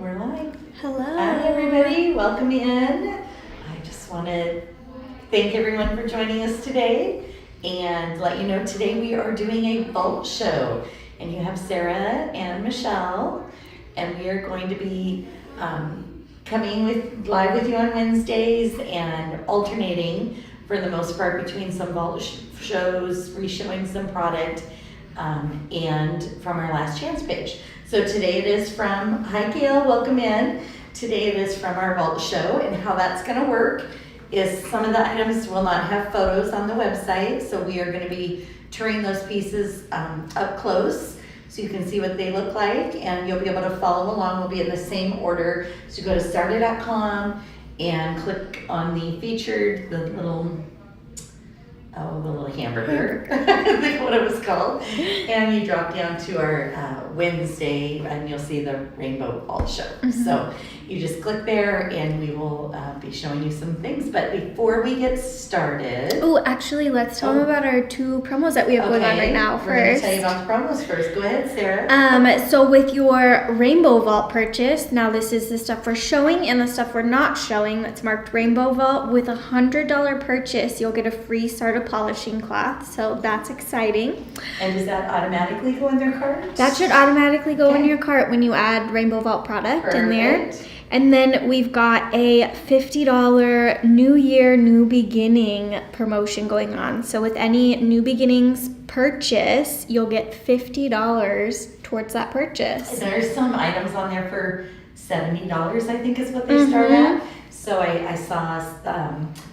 We're live. Hello. Hi, everybody. Welcome in. I just want to thank everyone for joining us today and let you know today we are doing a vault show. And you have Sarah and Michelle, and we are going to be coming live with you on Wednesdays and alternating for the most part between some vault shows, re-showing some product, and from our last chance page. So today it is from, hi Gail, welcome in. Today it is from our vault show, and how that's gonna work is some of the items will not have photos on the website, so we are gonna be touring those pieces up close so you can see what they look like, and you'll be able to follow along. We'll be in the same order. So go to SARDA.com and click on the featured, the little hamburger, I think what it was called. And you drop down to our Wednesday and you'll see the Rainbow Vault Show. Mm-hmm. So you just click there and we will be showing you some things. But before we get started. Oh, actually, let's tell them about our two promos that we have going on right now first. We're going to tell you about the promos first. Go ahead, Sarah. So with your Rainbow Vault purchase, now this is the stuff we're showing and the stuff we're not showing that's marked Rainbow Vault. With a $100 purchase, you'll get a free SARDA polishing cloth, so that's exciting. And does that automatically go in their cart? That should automatically go in your cart when you add Rainbow Vault product in there. And then we've got a $50 New Year, New Beginning promotion going on. So with any New Beginnings purchase, you'll get $50 towards that purchase. There's some items on there for $70, I think is what they start at. So I saw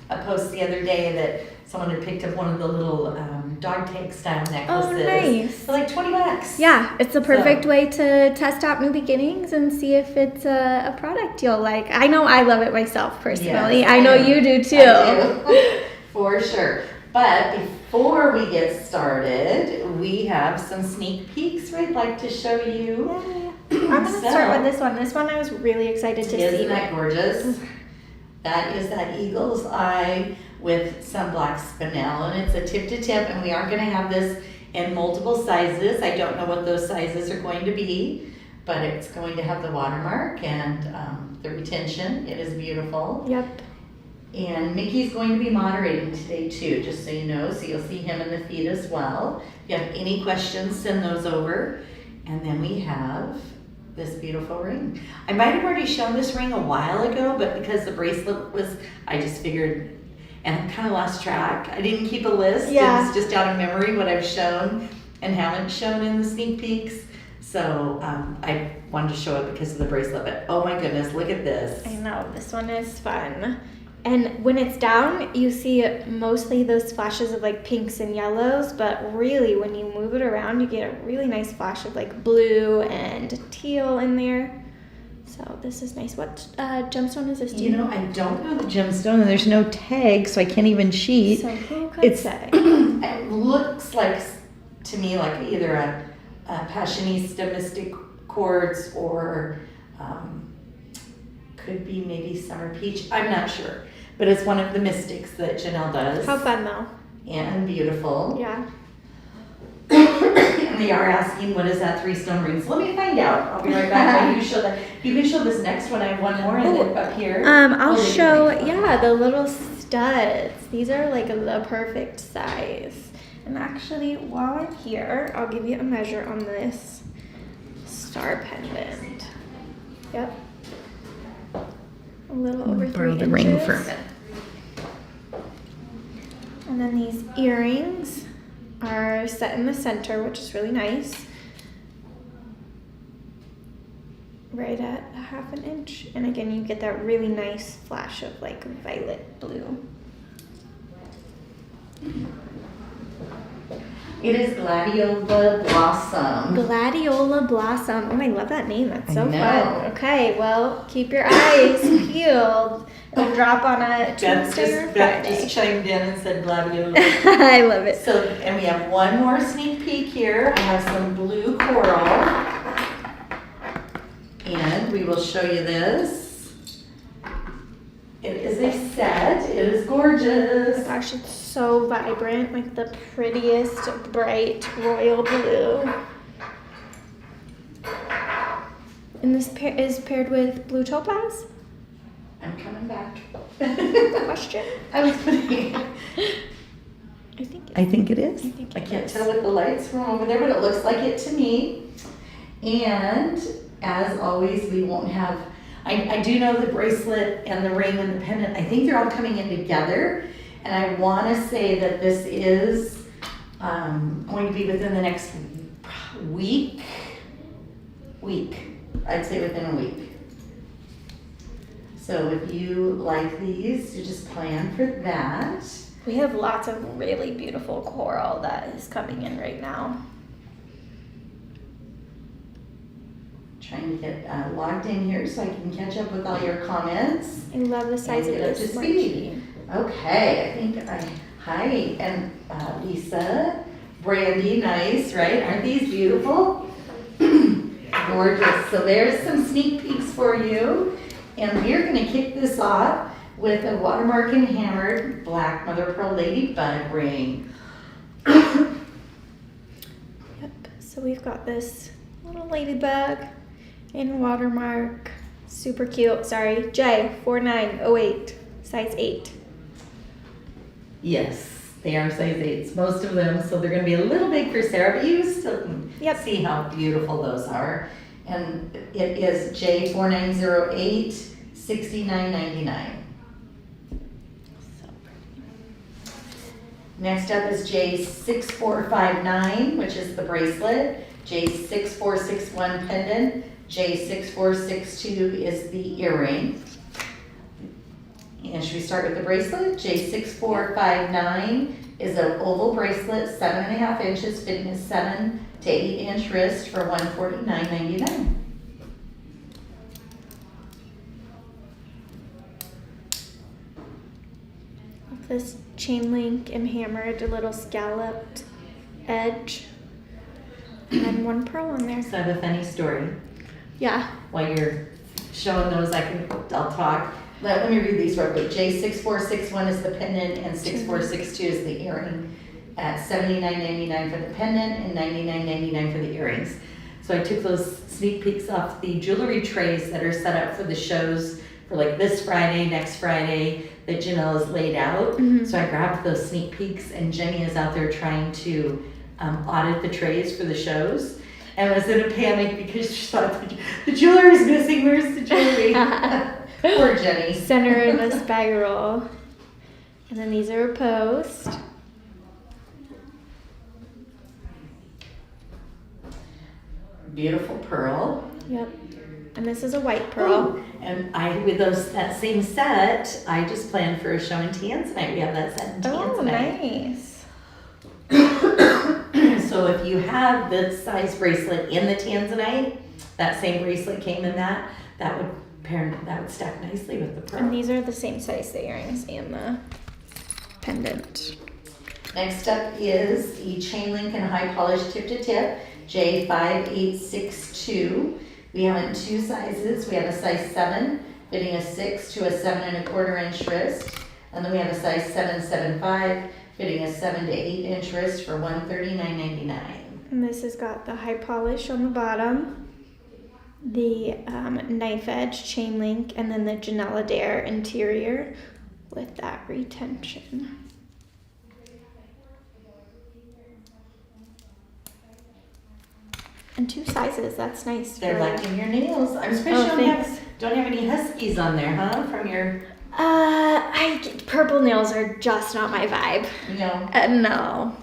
a post the other day that someone had picked up one of the little dog tag style necklaces. Oh, nice. For like $20. Yeah, it's the perfect way to test out New Beginnings and see if it's a product you'll like. I know I love it myself personally. Yes, I know you do too. I do. For sure. But before we get started, we have some sneak peeks we'd like to show you. Yeah. I'm going to start with this one. This one I was really excited to see. Isn't that gorgeous? That is that eagle's eye with some black spinel, and it's a tip to tip, and we are going to have this in multiple sizes. I don't know what those sizes are going to be, but it's going to have the watermark and the retention. It is beautiful. Yep. And Mickey's going to be moderating today too, just so you know, so you'll see him in the feed as well. If you have any questions, send those over. And then we have this beautiful ring. I might have already shown this ring a while ago, but because the bracelet was, I just figured, and I kind of lost track. I didn't keep a list. Yeah. It's just out of memory what I've shown and haven't shown in the sneak peeks. So I wanted to show it because of the bracelet, but oh my goodness, look at this. I know, this one is fun. And when it's down, you see mostly those flashes of like pinks and yellows, but really when you move it around, you get a really nice flash of like blue and teal in there. So this is nice. What gemstone is this? You know, I don't know the gemstone, and there's no tag, so I can't even cheat. So who could say? It looks like, to me, like either a Passionista Mystic Quartz or could be maybe Summer Peach. I'm not sure. But it's one of the mystics that Janyl does. How fun though. And beautiful. Yeah. And they are asking, what is that 3-stone ring? So let me find out. I'll be right back. While you show that. You can show this next one. I have one more and then up here. I'll show, the little studs. These are like the perfect size. And actually, while I'm here, I'll give you a measure on this star pendant. Yep. A little over 3 inches. The ring for a minute. And then these earrings are set in the center, which is really nice. Right at 1/2 inch. And again, you get that really nice flash of like violet blue. It is Gladiola Blossom. Gladiola Blossom. Oh, I love that name. That's so fun. Okay, well, keep your eyes peeled. It'll drop on a Tuesday or Friday. Beth just chimed in and said Gladiola. I love it. So, and we have one more sneak peek here. I have some blue coral. And we will show you this. It is a set. It is gorgeous. Oh my gosh, it's so vibrant, like the prettiest bright royal blue. And this is paired with blue topaz? I'm coming back. Question? I was putting. I think it is. I can't tell with the lights from over there, but it looks like it to me. And as always, we won't have, I do know the bracelet and the ring and the pendant, I think they're all coming in together. And I want to say that this is going to be within the next week. I'd say within a week. So if you like these, you just plan for that. We have lots of really beautiful coral that is coming in right now. Trying to get logged in here so I can catch up with all your comments. I love the size of this marquee. Okay, I think hi, and Lisa, Brandy, nice, right? Aren't these beautiful? Gorgeous. So there's some sneak peeks for you. And we're gonna kick this off with a watermark and hammered black mother of pearl ladybug ring. Yep, so we've got this little ladybug in watermark. Super cute. Sorry, J4908, size 8. Yes, they are size 8s, most of them, so they're going to be a little big for Sarah, but you still can see how beautiful those are. And it is J4908, $69.99. So pretty. Next up is J6459, which is the bracelet, J6461 pendant, J6462 is the earring. And should we start with the bracelet? J6459 is an oval bracelet, 7.5 inches, fitting a 7 to 8 inch wrist for $149.99. This chain link and hammered, a little scalloped edge, and then one pearl on there. So I have a funny story. Yeah. While you're showing those, I'll talk. Let me read these real quick. J6461 is the pendant and 6462 is the earring at $79.99 for the pendant and $99.99 for the earrings. So I took those sneak peeks off the jewelry trays that are set up for the shows for like this Friday, next Friday, that Janyl has laid out. Mm-hmm. So I grabbed those sneak peeks and Jenny is out there trying to audit the trays for the shows. And was in a panic because she thought the jewelry is missing. Where's the jewelry? Poor Jenny. Center in a spiral. And then these are a post. Beautiful pearl. Yep. And this is a white pearl. Ooh. And with that same set, I just planned for a show in Tanzanite. We have that set in Tanzanite. Oh, nice. So if you have the size bracelet in the Tanzanite, that same bracelet came in that would stack nicely with the pearl. And these are the same size, the earrings and the pendant. Next up is the chain link and high polish tip to tip, J5862. We have it in 2 sizes. We have a size 7, fitting a 6 to a 7.25 inch wrist. And then we have a size 775, fitting a 7 to 8 inch wrist for $139.99. And this has got the high polish on the bottom, the knife edge chain link, and then the Janyl Dare interior with that retention. And 2 sizes, that's nice. They're liking your nails. I'm surprised you don't have any huskies on there, huh? From your... purple nails are just not my vibe. No. No.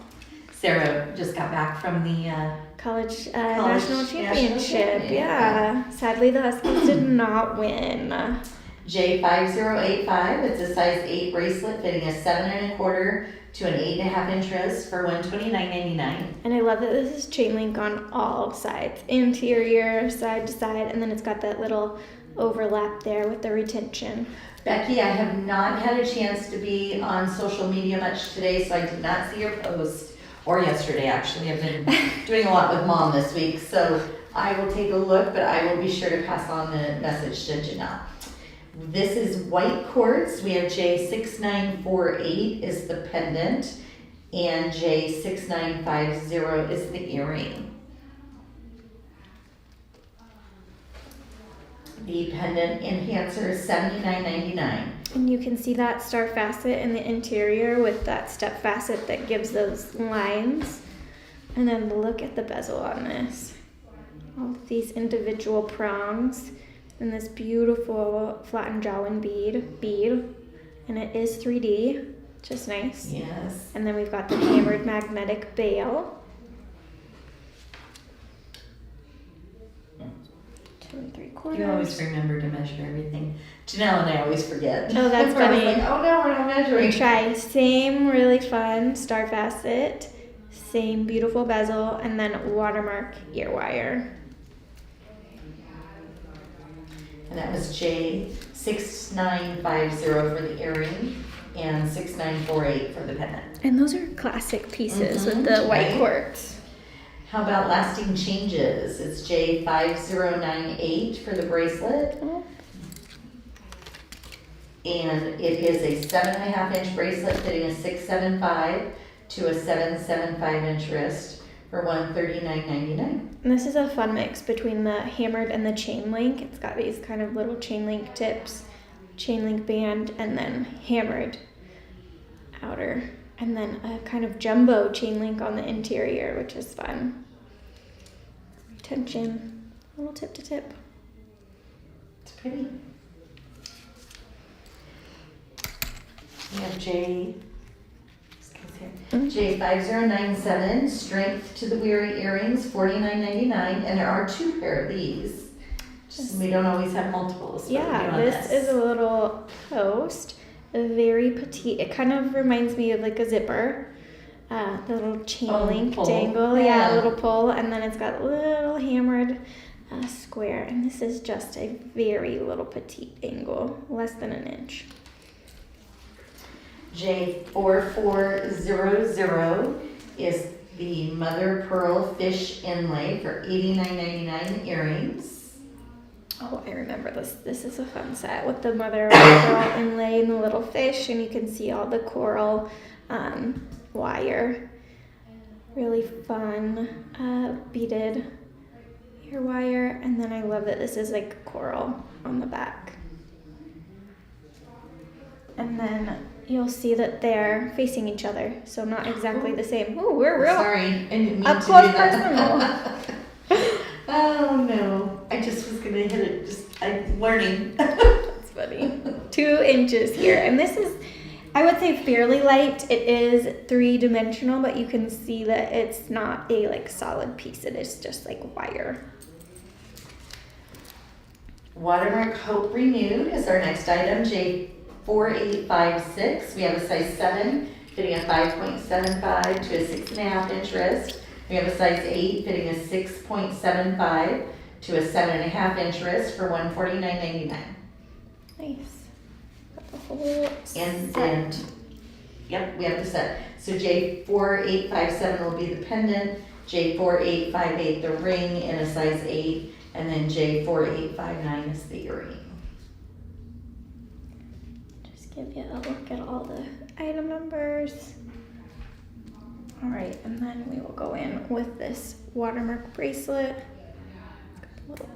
Sarah just got back from the college national championship. Yeah. Sadly, the Huskies did not win. J5085. It's a size 8 bracelet fitting a 7.25 to an 8.5 inch wrist for $129.99. And I love that this is chain link on all sides, interior, side to side, and then it's got that little overlap there with the retention. Becky, I have not had a chance to be on social media much today, so I did not see your post, or yesterday actually. I've been doing a lot with Mom this week, so I will take a look, but I will be sure to pass on the message to Janyl. This is white quartz. We have J6948 is the pendant, and J6950 is the earring. The pendant enhancer is $79.99. And you can see that star facet in the interior with that step facet that gives those lines. And then look at the bezel on this. All of these individual prongs and this beautiful flattened Jawin bead. And it is 3D, which is nice. Yes. And then we've got the hammered magnetic bail. 2 3/4. You always remember to measure everything. Janyl and I always forget. Oh, that's We're always funny. like, oh no, we're not measuring. We try same really fun star facet, same beautiful bezel, and then watermark ear wire. And that was J6950 for the earring and 6948 for the pendant. And those are classic pieces with the white right. quartz. How about lasting changes? It's J5098 for the bracelet. Oh. And it is a 7.5 inch bracelet fitting a 675 to a 775 inch wrist for $139.99. And this is a fun mix between the hammered and the chain link. It's got these kind of little chain link tips, chain link band, and then hammered outer. And then a kind of jumbo chain link on the interior, which is fun. Retention, a little tip to tip. It's pretty. We have J5097, strength to the weary earrings, $49.99, and there are 2 pair of these. Just, we don't always have multiples. But Yeah, this is a little post, very petite. It kind of reminds me of like a zipper, the little chain link pull. dangle. Yeah, a little pull, and then it's got a little hammered square. And this is just a very little petite angle, less than an inch. J4400 is the mother pearl fish inlay for $89.99 earrings. Oh, I remember this. This is a fun set with the mother of pearl inlay and the little fish, and you can see all the coral wire. Really fun beaded ear wire, and then I love that this is like coral on the back. And then you'll see that they're facing each other, so not exactly the same. Ooh, we're real Sorry, I didn't mean up to close do that. personal. Oh no, I just was gonna hit it. I'm learning. That's funny. 2 inches here, and this is, I would say, fairly light. It is 3-dimensional, but you can see that it's not a like solid piece. It is just like wire. Watermark Hope Renewed is our next item. J4856. We have a size 7 fitting a 5.75 to a 6.5 inch wrist. We have a size 8 fitting a 6.75 to a 7.5 inch wrist for $149.99. Nice. Got the whole And set. then, yep, we have the set. So J4857 will be the pendant, J4858 the ring in a size 8, and then J4859 is the earring. Just give you a look at all the item numbers. All right, and then we will go in with this watermark bracelet. Little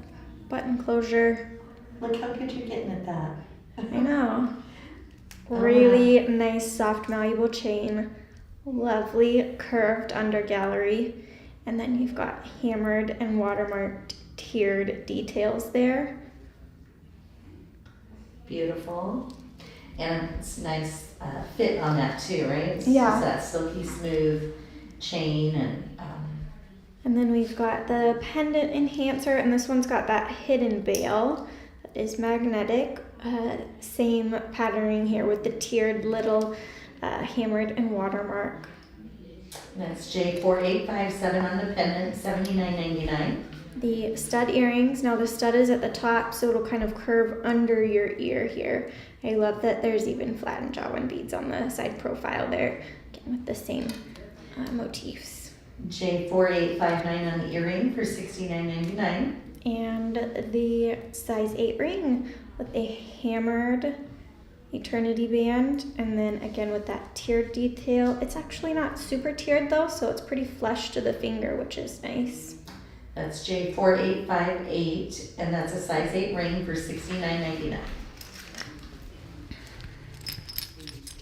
button closure. Look how good you're getting at that. I know. Oh, Really nice, soft, malleable chain. Lovely curved under gallery. And then you've got hammered and watermarked tiered details there. Beautiful. And it's nice fit on that too, right? It's Yeah. just that silky smooth chain And then we've got the pendant enhancer, and this one's got that hidden bail that is magnetic. Same patterning here with the tiered little hammered and watermark. that's J4857 on the pendant, $79.99. The stud earrings, now the stud is at the top, so it'll kind of curve under your ear here. I love that there's even flattened Jawin beads on the side profile there, again with the same motifs. J4859 on the earring for $69.99. And the size 8 ring with a hammered eternity band, and then again with that tiered detail. It's actually not super tiered though, so it's pretty flush to the finger, which is nice. That's J4858, and that's a size 8 ring for $69.99.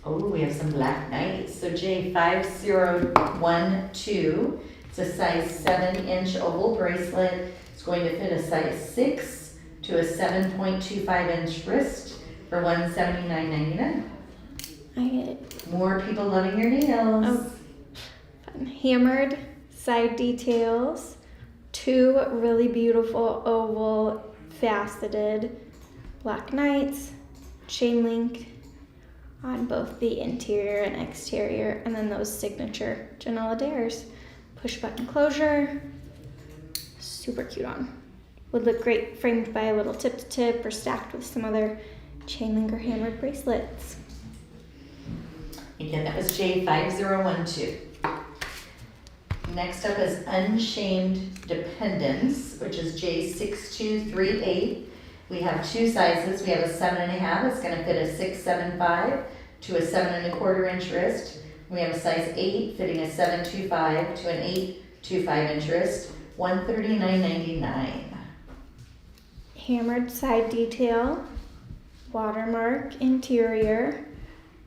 Oh, we have some black knights. So J5012, it's a size 7-inch oval bracelet. It's going to fit a size 6 to a 7.25-inch wrist for $179.99. I get it. More people loving your nails. Oh, fun. Hammered side details. 2 really beautiful oval faceted black knights. Chain link on both the interior and exterior, and then those signature Janyl Adair's. Push button closure. Super cute on. Would look great framed by a little tip to tip or stacked with some other chain link or hammered bracelets. Again, that was J5012. Next up is Unshamed Dependence, which is J6238. We have 2 sizes. We have a 7.5. It's going to fit a 6.75 to a 7.25-inch wrist. We have a size 8 fitting a 7.25 to an 8.25-inch wrist. $139.99. Hammered side detail, watermark interior,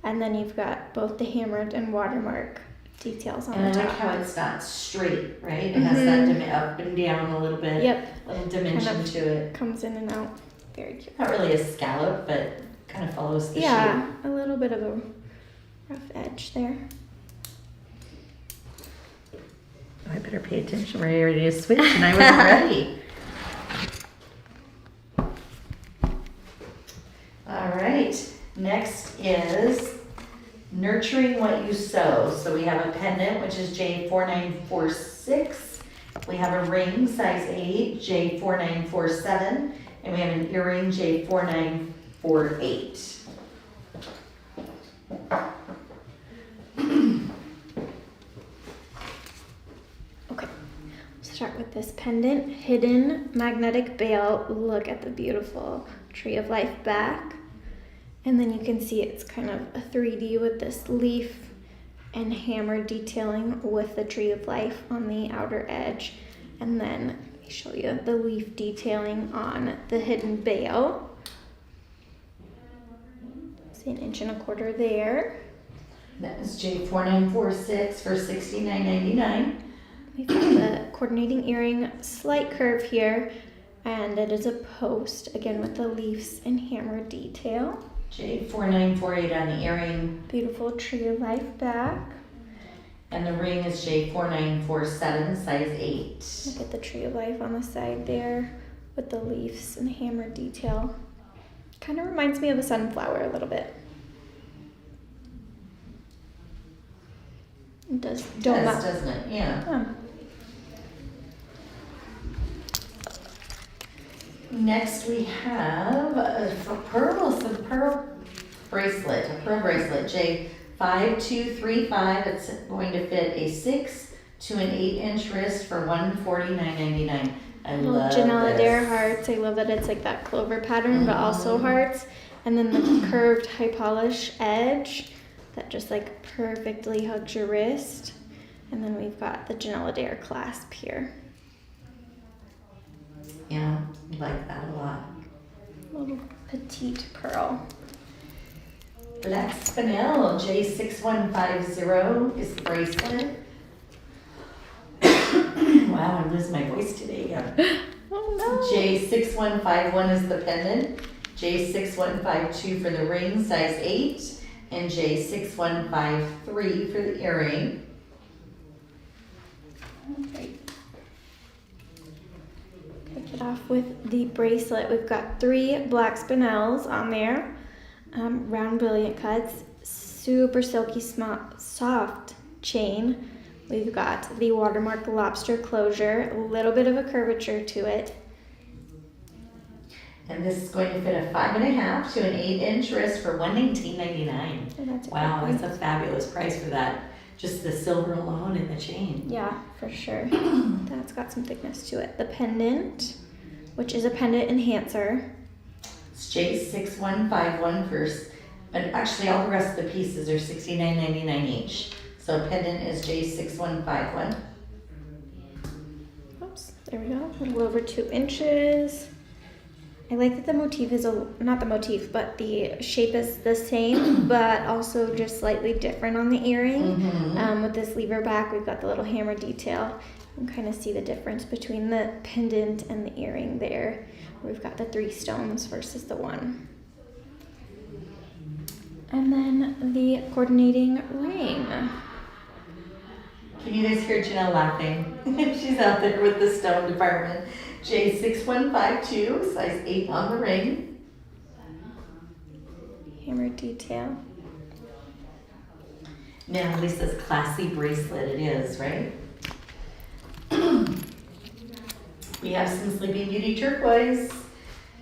and then you've got both the hammered and watermark details on And the I top. like how it's not straight, right? It has that up and down a little bit. Yep. Little dimension Kind of to it. Comes in and out. Very cute. Not really a scallop, but kind of follows the shape. Yeah, a little bit of a rough edge there. I better pay attention. We're ready to switch, and I wasn't ready. All right. Next is Nurturing What You Sow. So we have a pendant, which is J4946. We have a ring, size 8, J4947. And we have an earring, J4948. Okay, start with this pendant, hidden magnetic bail. Look at the beautiful tree of life back. And then you can see it's kind of a 3D with this leaf and hammer detailing with the tree of life on the outer edge. And then let me show you the leaf detailing on the hidden bail. See, 1.25 inches there. That is J4946 for $69.99. We've got the coordinating earring, slight curve here, and it is a post, again with the leaves and hammer detail. J4948 on the earring. Beautiful tree of life back. And the ring is J4947, size 8. Look at the tree of life on the side there with the leaves and hammer detail. Kind of reminds me of a sunflower a little bit. It does. Doesn't it? Yeah. Next we have a pearl bracelet, a pearl bracelet, J5235. It's going to fit a 6 to an 8-inch wrist for $149.99. I love Janyl this. Adair hearts. I love that it's like that clover pattern, but also hearts. And then the curved high polish edge that just like perfectly hugs your wrist. And then we've got the Janyl Adair clasp here. Yeah, I like that a lot. Little petite pearl. Black spinel, J6150 is the bracelet. Wow, I'm losing my voice today. Yeah. Oh no. J6151 is the pendant. J6152 for the ring, size 8. And J6153 for the earring. Okay. Kick it off with the bracelet. We've got 3 black spinels on there. Round brilliant cuts, super silky soft chain. We've got the watermark lobster closure, a little bit of a curvature to it. And this is going to fit a 5.5 to an 8-inch wrist for $119.99. Oh, that's Wow, great. that's a fabulous price for that. Just the silver alone in the chain. Yeah, for sure. That's got some thickness to it. The pendant, which is a pendant enhancer. It's J6151 first, but actually all the rest of the pieces are $69.99 each. So pendant is J6151. Oops, There we go, a little over 2 inches. I like that the motif is, not the motif, but the shape is the same, but also just slightly different on the earring. With this lever back, we've got the little hammer detail. You can kind of see the difference between the pendant and the earring there. We've got the 3 stones versus the 1. And then the coordinating ring. Can you guys hear Janyl laughing? She's out there with the stone department. J6152, size 8 on the ring. Hammer detail. Now Lisa's classy bracelet it is, right? We have some Sleeping Beauty turquoise.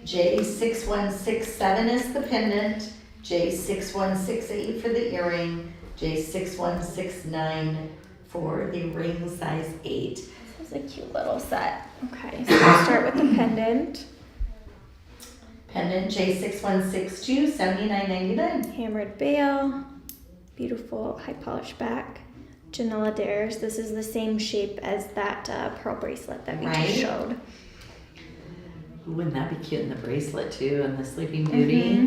J6167 is the pendant. J6168 for the earring. J6169 for the ring size 8. This is a cute little set. Okay, so we'll start with the pendant. Pendant J6162, $79.99. Hammered bail. Beautiful high polished back. Janyl Adair's. This is the same shape as that pearl bracelet that we just showed. Wouldn't that be cute in the bracelet too, and the Sleeping Beauty?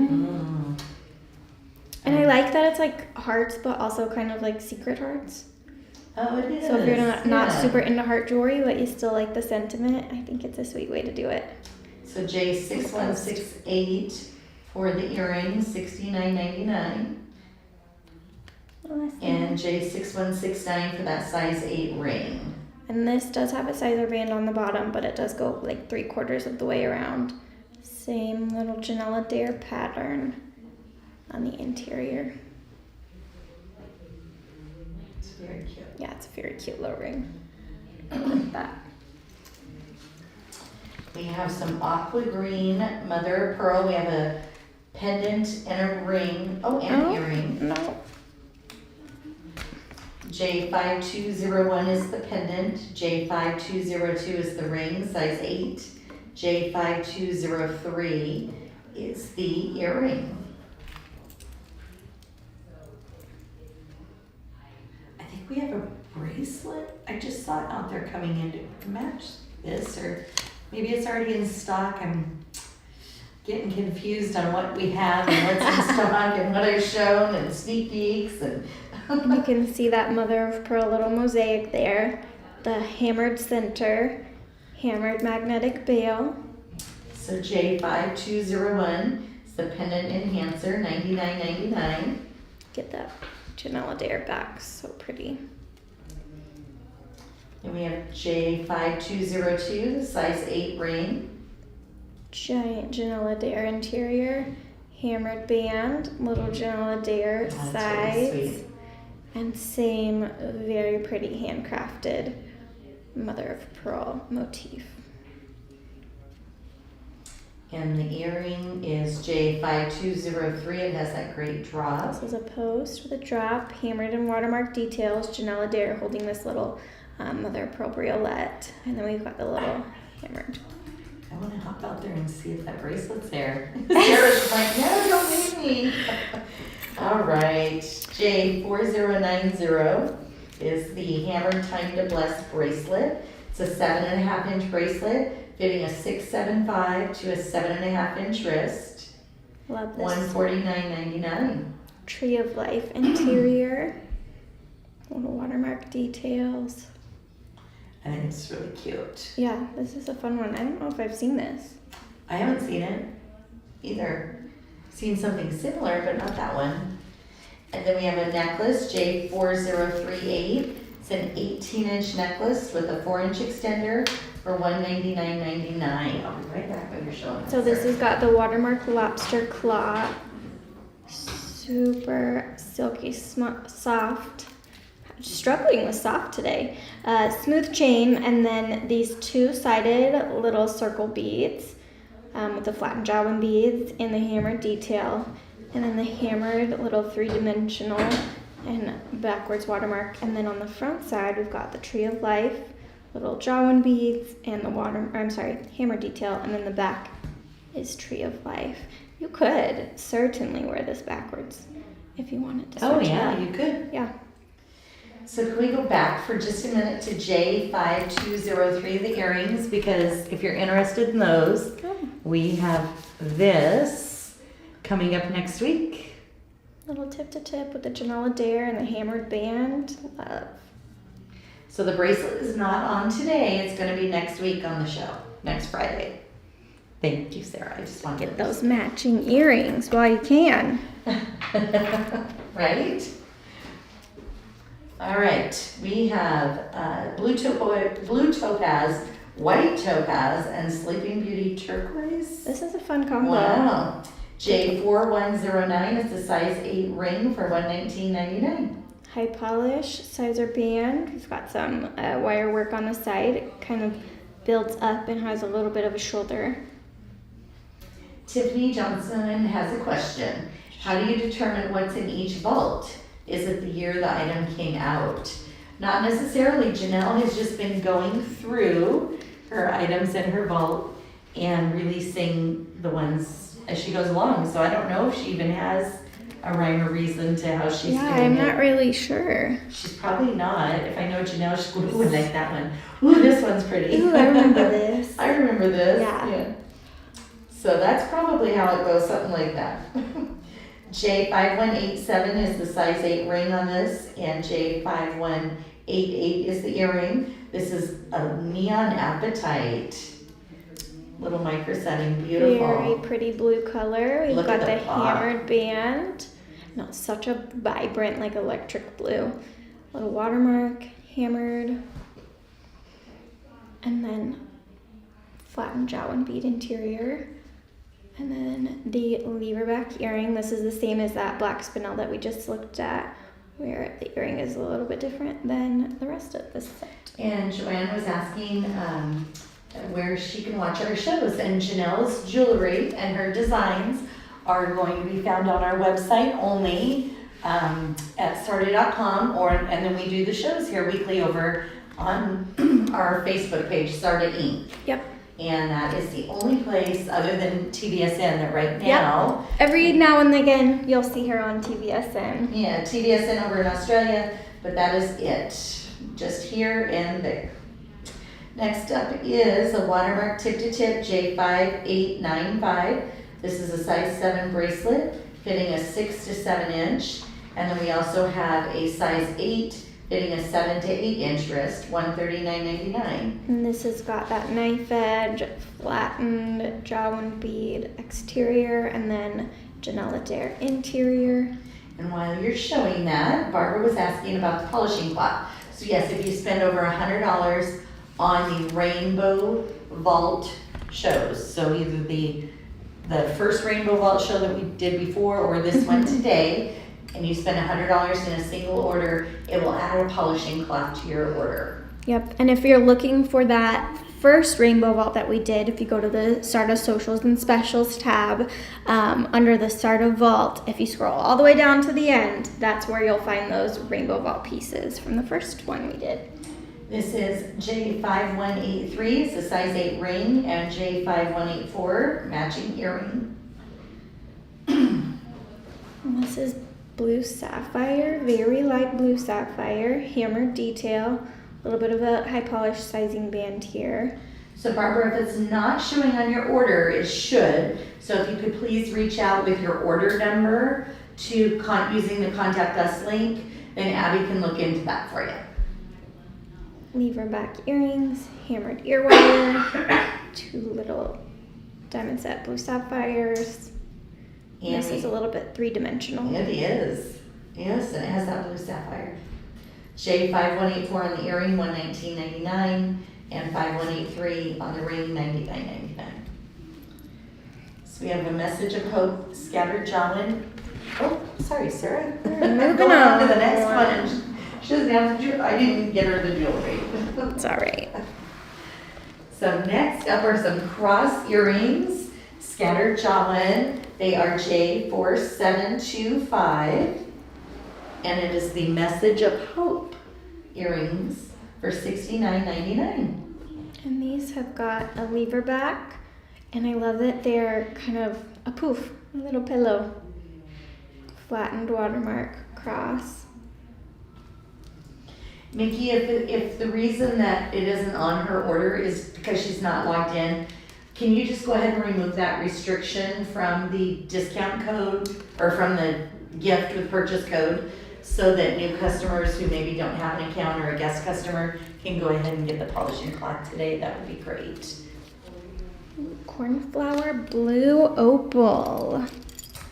And I like that it's like hearts, but also kind of like secret hearts. Oh, it is. So if you're not super into heart jewelry, but you still like the sentiment, I think it's a sweet way to do it. So J6168 for the earrings, $69.99. And J6169 for that size 8 ring. And this does have a sizer band on the bottom, but it does go like 3/4 of the way around. Same little Janyl Adair pattern on the interior. It's very cute. Yeah, it's a very cute little ring. I like that. We have some aqua green mother of pearl. We have a pendant and a ring. Oh, and an earring. No. J5201 is the pendant. J5202 is the ring, size 8. J5203 is the earring. I think we have a bracelet. I just saw it out there coming in to match this, or maybe it's already in stock. I'm getting confused on what we have and what's in stock and what I've shown and sneak peeks and You can see that mother of pearl little mosaic there. The hammered center, hammered magnetic bail. So J5201 is the pendant enhancer, $99.99. Get that Janyl Adair back, so pretty. And we have J5202, the size 8 ring. Giant Janyl Adair interior, hammered band, little Janyl Adair Oh, that's sides, really sweet. and same very pretty handcrafted mother of pearl motif. And the earring is J5203. It has that great drop. This is a post with a drop, hammered and watermark details. Janyl Adair holding this little mother of pearl briolette, and then we've got the little hammered. I want to hop out there and see if that bracelet's there. Sarah's like, no, don't leave me. All right, J4090 is the hammered time to bless bracelet. It's a 7.5 inch bracelet, fitting a 675 to a 7.5 inch wrist. Love this. $149.99. Tree of life interior. Little watermark details. I think it's really cute. Yeah, this is a fun one. I don't know if I've seen this. I haven't seen it either. Seen something similar, but not that one. And then we have a necklace, J4038. It's an 18-inch necklace with a 4-inch extender for $199.99. I'll be right back when you're showing us. So this has got the watermark lobster claw. Super silky, soft. Struggling with soft today. Smooth chain, and then these 2-sided little circle beads with the flattened jawbone beads and the hammered detail, and then the hammered little 3-dimensional and backwards watermark. And then on the front side, we've got the tree of life, little jawbone beads, and the hammer detail, and then the back is tree of life. You could certainly wear this backwards if you wanted to. Oh yeah, you could. Yeah. So can we go back for just a minute to J5203, the earrings, because if you're interested in those, we have this coming up next week. Little tip to tip with the Janyl Adair and the hammered band. Love. So the bracelet is not on today. It's going to be next week on the show, next Friday. Thank you, Sarah. I just wanted Get those matching earrings while you can. Right? All right. We have blue topaz, white topaz, and Sleeping Beauty turquoise. This is a fun combo. Wow. J4109 is the size 8 ring for $119.99. High polish, sizer band. We've got some wire work on the side. It kind of builds up and has a little bit of a shoulder. Tiffany Johnson has a question. How do you determine what's in each vault? Is it the year the item came out? Not necessarily. Janyl has just been going through her items in her vault and releasing the ones as she goes along. So I don't know if she even has a rhyme or reason to how she's doing it. I'm not really sure. She's probably not. If I know Janyl, she would like that one. Ooh, this one's pretty. Ooh, I remember this. I remember this. Yeah. So that's probably how it goes, something like that. J5187 is the size 8 ring on this, and J5188 is the earring. This is a neon apatite. Little micro setting, beautiful. Very pretty blue color. We've Look got at the the pop. hammered band. Not such a vibrant, like electric blue. Little watermark, hammered. And then flattened jowl bead interior. And then the leverback earring. This is the same as that black spinel that we just looked at, where the earring is a little bit different than the rest of the set. And Joanne was asking where she can watch our shows, and Janelle's jewelry and her designs are going to be found on our website only at SARDA.com, and then we do the shows here weekly over on our Facebook page, SARDA Inc. Yep. And that is the only place other than TVSN that right now. Yep. Every now and again, you'll see her on TVSN. Yeah, TVSN over in Australia, but that is it. Just here and there. Next up is a watermark tip-to-tip J5895. This is a size 7 bracelet fitting a 6 to 7 inch. And then we also have a size 8 fitting a 7 to 8 inch wrist, $139.99. And this has got that knife edge, flattened jowl bead exterior, and then Janyl Adair interior. And while you're showing that, Barbara was asking about the polishing cloth. So yes, if you spend over $100 on the Rainbow Vault shows, so either the first Rainbow Vault show that we did before or this one today, and you spend $100 in a single order, it will add a polishing cloth to your order. Yep, and if you're looking for that first Rainbow Vault that we did, if you go to the SARDA Socials and Specials tab, under the SARDA Vault, if you scroll all the way down to the end, that's where you'll find those Rainbow Vault pieces from the first one we did. This is J5183, it's a size 8 ring, and J5184, matching earring. And this is blue sapphire, very light blue sapphire, hammered detail, a little bit of a high polish sizing band here. So Barbara, if it's not showing on your order, it should. So if you could please reach out with your order number to using the contact us link, then Abby can look into that for you. Leverback earrings, hammered ear wire, 2 little diamond set blue sapphires. And this is a little bit 3-dimensional. It is. Yes, and it has that blue sapphire. J5184 on the earring, $119.99, and 5183 on the ring, $99.99. So we have a message of hope, scattered jawline. Oh, sorry, Sarah. Moving on to the next one. She doesn't have the jewelry. I didn't get her the jewelry. It's all right. So next up are some cross earrings, scattered jawline. They are J4725, and it is the message of hope earrings for $69.99. And these have got a leverback, and I love that they're kind of a poof, a little pillow. Flattened watermark cross. Mickey, if the reason that it isn't on her order is because she's not logged in, can you just go ahead and remove that restriction from the discount code or from the gift with purchase code so that new customers who maybe don't have an account or a guest customer can go ahead and get the polishing cloth today? That would be great. Cornflower blue opal.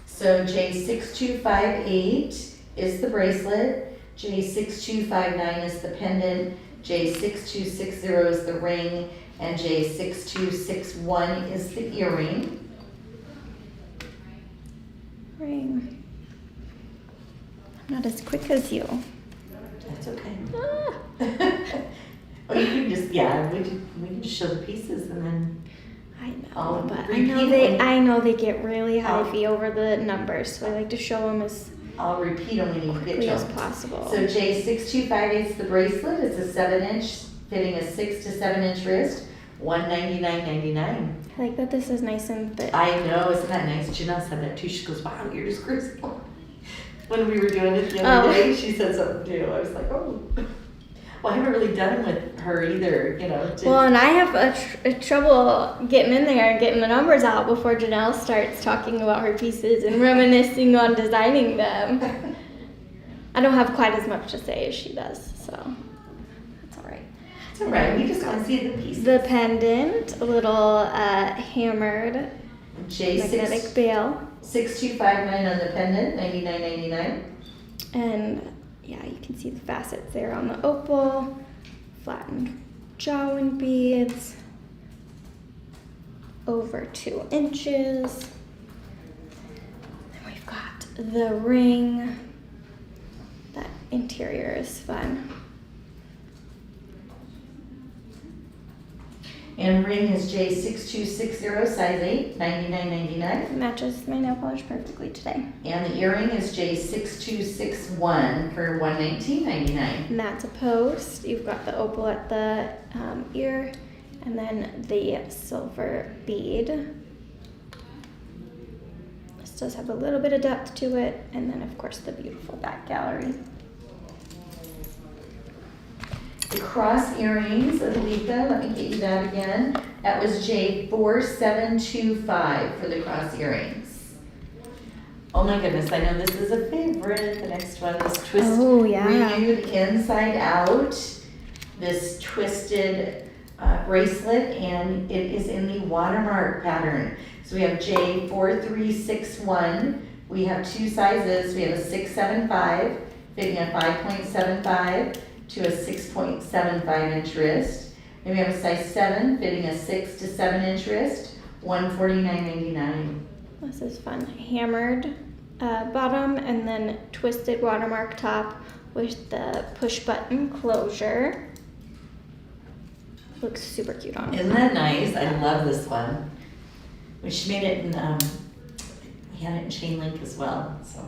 So J6258 is the bracelet, J6259 is the pendant, J6260 is the ring, and J6261 is the earring. Ring. I'm not as quick as you. That's okay. Ah. Oh, you can just, yeah, we can just show the pieces and then. I know, I'll but repeat I know they get really Oh. hyphy over the numbers, so I like to show them as I'll repeat them when you get quickly to as them. possible. So J6258 is the bracelet. It's a 7-inch, fitting a 6 to 7-inch wrist. $199.99. I like that this is nice and thick. I know, isn't that nice? Janelle said that too. She goes, "Wow, you're just crazy." When we were doing it the other day, she said something too. I was like, "Oh." Well, I haven't really done with her either, you know. Well, and I have a trouble getting in there and getting the numbers out before Janyl starts talking about her pieces and reminiscing on designing them. I don't have quite as much to say as she does, so that's all right. It's all right. We just want to see the pieces. The pendant, a little hammered magnetic bail. J6259 on the pendant, $99.99. And yeah, you can see the facets there on the opal, flattened jawing beads, over 2 inches. Then we've got the ring. That interior is fun. And ring is J6260, size 8, $99.99. It matches my nail polish perfectly today. And the earring is J6261 for $119.99. And that's a post. You've got the opal at the ear, and then the silver bead. This does have a little bit of depth to it, and then of course the beautiful back gallery. The cross earrings, Alika, let me get you that again. That was J4725 for the cross earrings. Oh my goodness, I know this is a favorite. The next one is twist renewed inside out. This twisted bracelet, and it is in the watermark pattern. So we have J4361. We have 2 sizes. We have a 675, fitting a 5.75 to a 6.75 inch wrist. And we have a size 7, fitting a 6 to 7 inch wrist, $149.99. This is fun. Hammered bottom, and then twisted watermark top with the push button closure. Looks super cute on. Isn't that nice? I love this one. She made it in, we had it in chain link as well. So,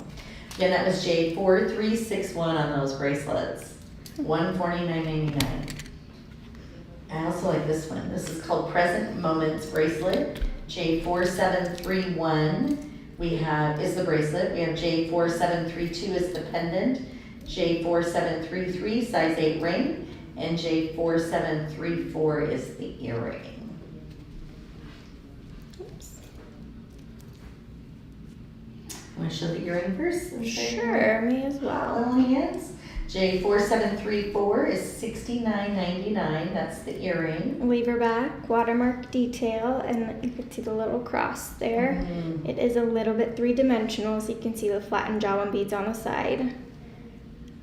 yeah, that was J4361 on those bracelets. $149.99. I also like this one. This is called Present Moments Bracelet. J4731 is the bracelet. We have J4732 is the pendant. J4733 size 8 ring, and J4734 is the earring. Oops. Want to show the earring first? Sure, me as well. Little hands. J4734 is $69.99. That's the earring. Lever back, watermark detail, and you can see the little cross there. Mm-hmm. It is a little bit 3-dimensional, so you can see the flattened jawline beads on the side.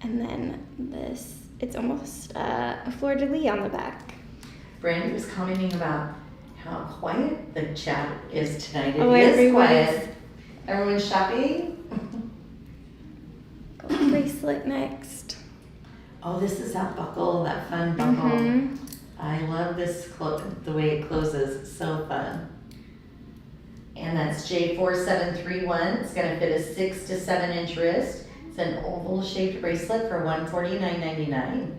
And then this, it's almost a fleur-de-lis on the back. Brandy was commenting about how quiet the chat is tonight. It is everybody's quiet. Everyone's shopping. Bracelet next. Oh, this is that buckle, that fun buckle. Mm-hmm. I love this, the way it closes. It's so fun. And that's J4731. It's going to fit a 6 to 7 inch wrist. It's an oval shaped bracelet for $149.99.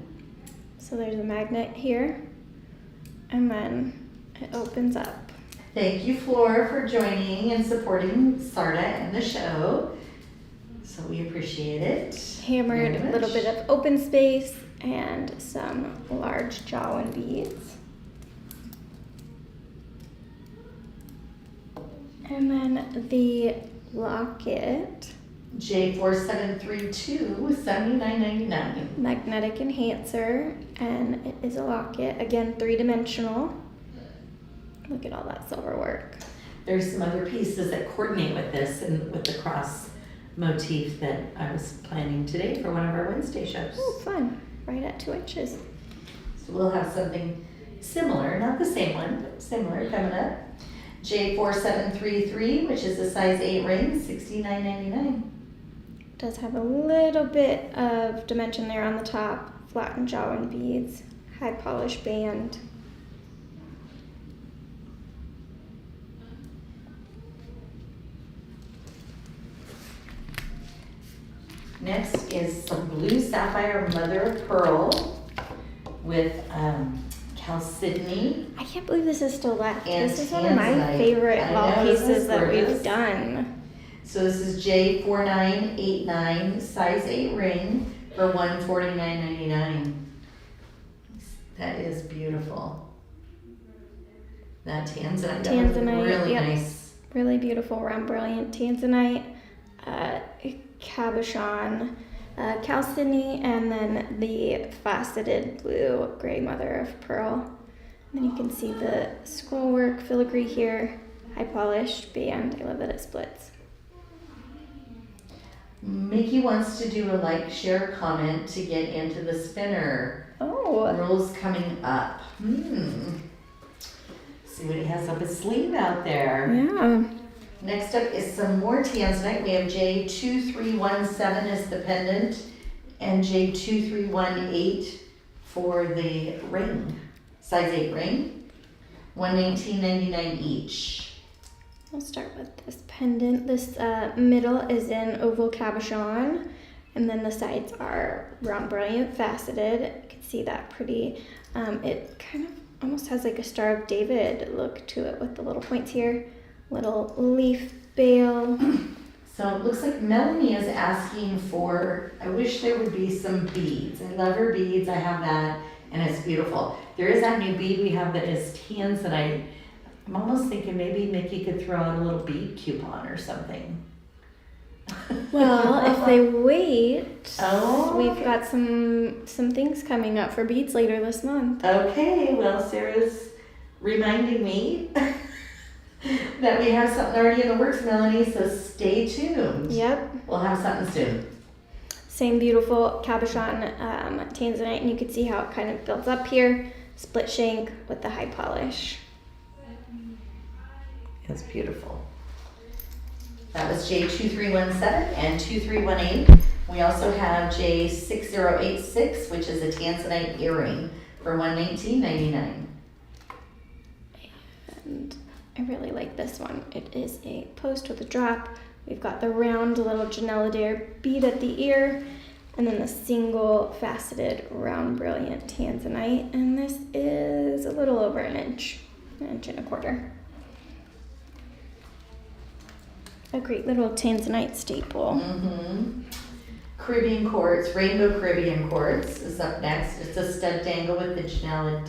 So there's a magnet here, and then it opens up. Thank you, Flora, for joining and supporting SARDA and the show. So we appreciate it. Hammered, very a little much. bit of open space, and some large Jawin beads. And then the locket. J4732, $79.99. Magnetic enhancer, and it is a locket. Again, 3-dimensional. Look at all that silver work. There's some other pieces that coordinate with this and with the cross motif that I was planning today for one of our Wednesday shows. Oh, fun. Right at 2 inches. So we'll have something similar, not the same one, but similar coming up. J4733, which is a size 8 ring, $69.99. Does have a little bit of dimension there on the top. Flattened Jawin beads. High polish band. Next is some blue sapphire mother of pearl with chalcedony. I can't believe this is still left. And this is one of my Tanzanite. favorite I ball know, isn't pieces this that we've gorgeous? done. So this is J4989, size 8 ring for $149.99. That is beautiful. That Tanzanite, that was Tanzanite, really yep. nice. Really beautiful, round, brilliant Tanzanite, cabochon, chalcedony, and then the faceted blue gray mother of pearl. And then you can see the scroll work, filigree here, high polished band. I love that it splits. Mickey wants to do a like, share, comment to get into the spinner. Oh. Rules coming up. See what he has up his sleeve out there. Yeah. Next up is some more Tanzanite. We have J2317 as the pendant and J2318 for the ring. Size 8 ring. $119.99 each. We'll start with this pendant. This middle is in oval cabochon, and then the sides are round, brilliant, faceted. You can see that pretty. It kind of almost has like a Star of David look to it with the little points here. Little leaf bail. So it looks like Melanie is asking for, I wish there would be some beads. I love her beads. I have that, and it's beautiful. There is that new bead we have that is Tanzanite. I'm almost thinking maybe Mickey could throw out a little bead coupon or something. Well, if they wait, Oh, we've okay. got some things coming up for beads later this month. Okay, well, Sarah's reminding me that we have something already in the works, Melanie, so stay tuned. Yep. We'll have something soon. Same beautiful cabochon Tanzanite, and you can see how it kind of builds up here. Split shank with the high polish. It's beautiful. That was J2317 and 2318. We also have J6086, which is a Tanzanite earring for $119.99. And I really like this one. It is a post with a drop. We've got the round little Janyl bead at the ear, and then the single faceted round brilliant Tanzanite. And this is a little over an inch and a quarter. A great little Tanzanite staple. Caribbean quartz, rainbow Caribbean quartz is up next. It's a stud dangle with the Janyl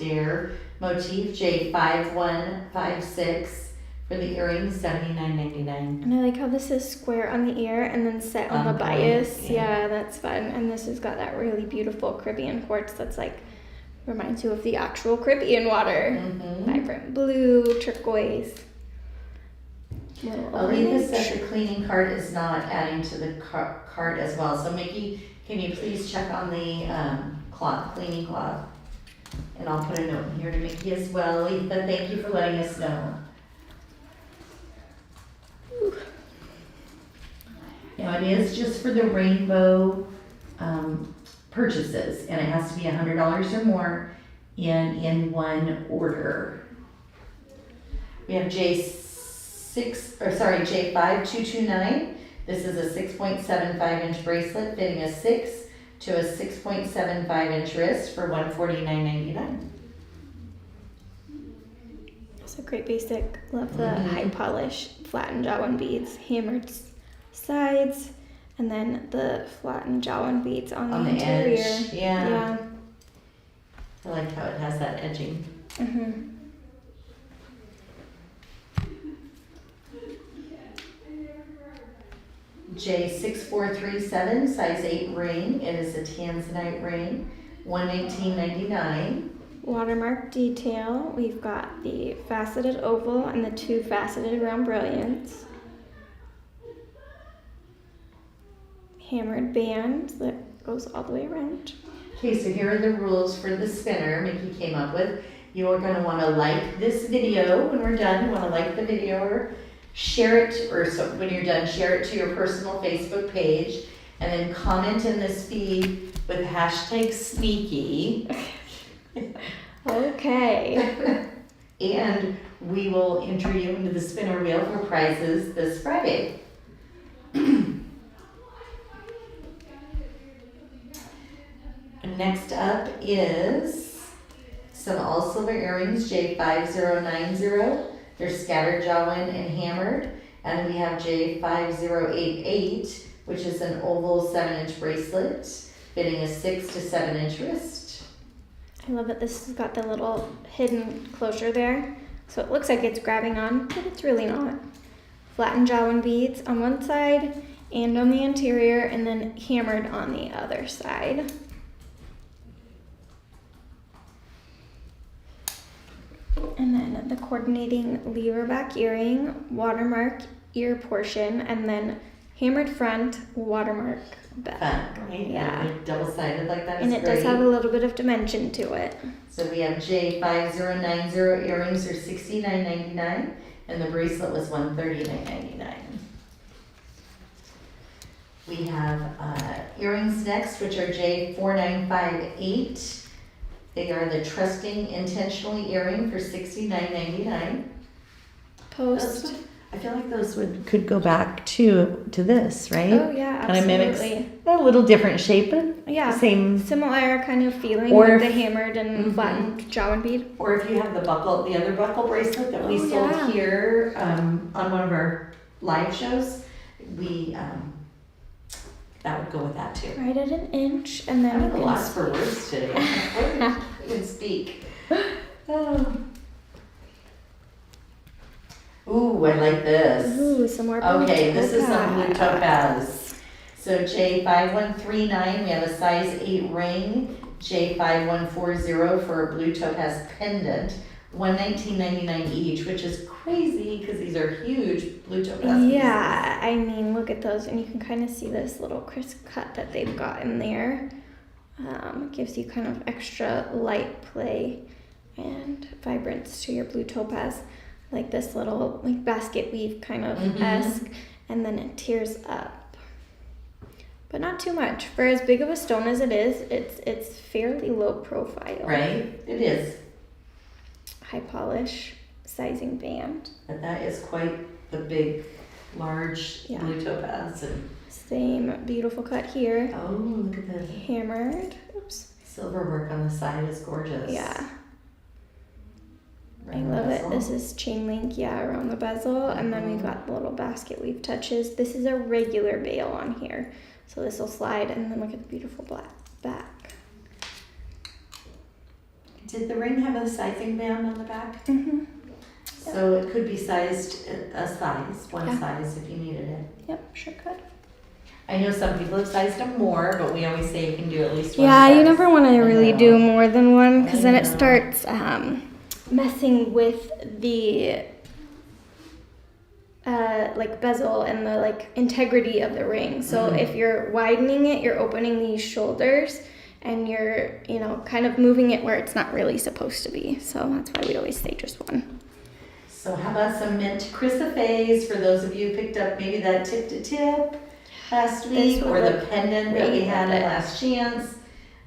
motif, J5156 for the earrings, $79.99. And I like how this is square on the ear and then set on the bias. Yeah, that's fun. And this has got that really beautiful Caribbean quartz that's like, reminds you of the actual Caribbean water. Vibrant blue, turquoise. Alina said the cleaning cart is not adding to the cart as well. So Mickey, can you please check on the cleaning cloth? And I'll put a note in here to Mickey as well. Ethan, thank you for letting us know. Now it is just for the rainbow purchases, and it has to be $100 or more in one order. We have J5229. This is a 6.75 inch bracelet fitting a 6 to a 6.75 inch wrist for $149.99. It's a great basic. Love the high polish flattened Jawin beads, hammered sides, and then the flattened Jawin beads on the interior. edge. Yeah. I like how it has that edging. Mm-hmm. J6437, size 8 ring. It is a Tanzanite ring, $119.99. Watermark detail. We've got the faceted oval and the 2 faceted round brilliants. Hammered band that goes all the way around. Okay, so here are the rules for the spinner Mickey came up with. You are going to want to like this video when we're done. You want to like the video or share it, or so when you're done, share it to your personal Facebook page, and then comment in this feed with hashtag sneaky. Okay. And we will enter you into the spinner wheel for prizes this Friday. Next up is some all silver earrings, J5090. They're scattered jawline and hammered. And we have J5088, which is an oval 7-inch bracelet, fitting a 6 to 7-inch wrist. I love that this has got the little hidden closure there. So it looks like it's grabbing on, but it's really not. Flattened jawline beads on one side and on the interior, and then hammered on the other side. And then the coordinating lever back earring, watermark ear portion, and then hammered front, watermark back. Fun, right? Yeah. Double-sided like that is And it great. does have a little bit of dimension to it. So we have J5090 earrings are $69.99, and the bracelet was $139.99. We have earrings next, which are J4958. They are the Trusting Intentionally earring for $69.99. Post. I feel like those could go back to this, right? Oh yeah, Kind of absolutely. mimics a little different shape, but Yeah, same. similar kind of feeling Or with if- the hammered and flattened jawline bead. Or if you have the other buckle bracelet that we Oh, sold yeah. here on one of our live shows, that would go with that too. Right at an inch, and then I'm you at a can loss for words today. I can speak. Oh. Ooh, I like this. Ooh, some more blue Okay, this is some blue topaz. topaz. So J5139, we have a size 8 ring. J5140 for a blue topaz pendant. $119.99 each, which is crazy because these are huge blue topaz Yeah, I mean, look at those, and you can kind of see this little crisp cut that they've got in there. Gives you kind of extra light play and vibrance to your blue topaz, like this little like basket weave kind of esque, and then it tears up, but not too much for as big of a stone as it is. It's fairly low profile. Right, it is. High polish sizing band. But that is quite the big, large Yeah. blue topaz. And Same beautiful cut here. oh, look at the Hammered. Oops. silver work on the side is gorgeous. Yeah. I Around the love it. bezel. This is chain link, yeah, around the bezel. And then we've got the little basket weave touches. This is a regular bail on here. So this will slide, and then look at the beautiful black back. Did the ring have a sizing band on the back? Mm-hmm. So it could be sized one Yeah. size if you needed it. Yep, sure could. I know some people have sized them more, but we always say you can do at least one Yeah, size. you never want to really know. do more than one, because then it I know. starts messing with the like bezel and the like integrity of the ring. So if you're widening it, you're opening these shoulders, and you're kind of moving it where it's not really supposed to be. So that's why we always say just one. So how about some mint chrysoprase for those of you who picked up maybe that tip to tip last week, would or the look pendant that we really had good. at Last Chance.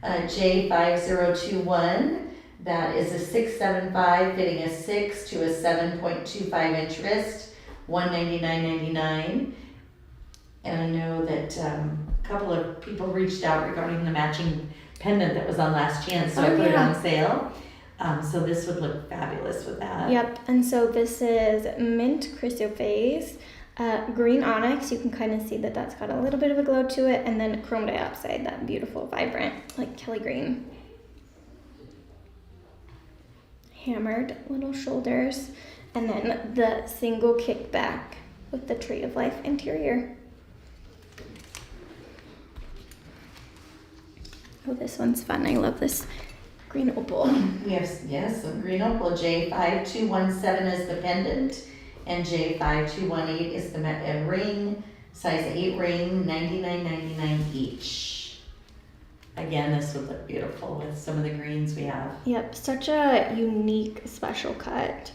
J5021, that is a 675 fitting a 6 to a 7.25 inch wrist, $199.99. And I know that a couple of people reached out regarding the matching pendant that was on Last Chance, so I put it on sale. So this would look fabulous with that. Yep, and so this is mint chrysoprase, green onyx. You can kind of see that that's got a little bit of a glow to it, and then chrome dioxide, that beautiful, vibrant, like Kelly green. hammered little shoulders, and then the single kickback with the Tree of Life interior. Oh, this one's fun. I love this green opal. We have, yes, some green opal. J5217 is the pendant, and J5218 is the ring, size 8 ring, $99.99 each. Again, this would look beautiful with some of the greens we have. Yep, such a unique special cut.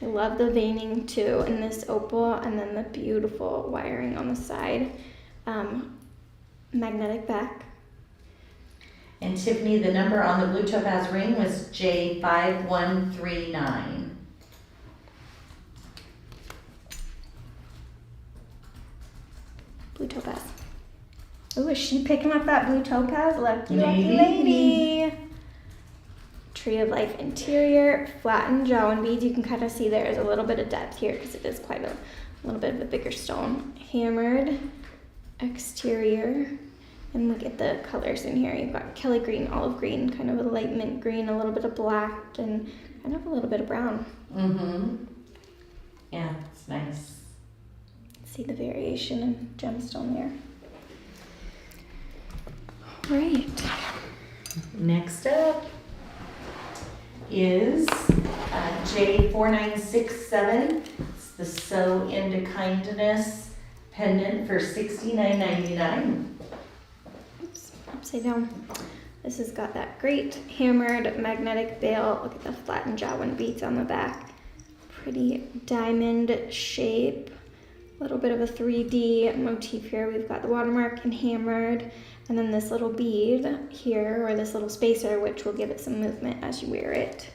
I love the veining too in this opal, and then the beautiful wiring on the side. Magnetic back. And Tiffany, the number on the blue topaz ring was J5139. Blue topaz. Oh, is she picking up that blue topaz? Lucky, lucky Maybe. lady. Tree of Life interior, flattened Janyl beads. You can kind of see there's a little bit of depth here because it is quite a little bit of a bigger stone. Hammered exterior. And look at the colors in here. You've got Kelly green, olive green, kind of a light mint green, a little bit of black, and kind of a little bit of brown. Mm-hmm. Yeah, it's nice. See the variation in gemstone there. All right. Next up is J4967. It's the Sew Into Kindness pendant for $69.99. Upside down. This has got that great hammered magnetic bail. Look at the flattened Janyl beads on the back. Pretty diamond shape. A little bit of a 3D motif here. We've got the watermark and hammered, and then this little bead here, or this little spacer, which will give it some movement as you wear it.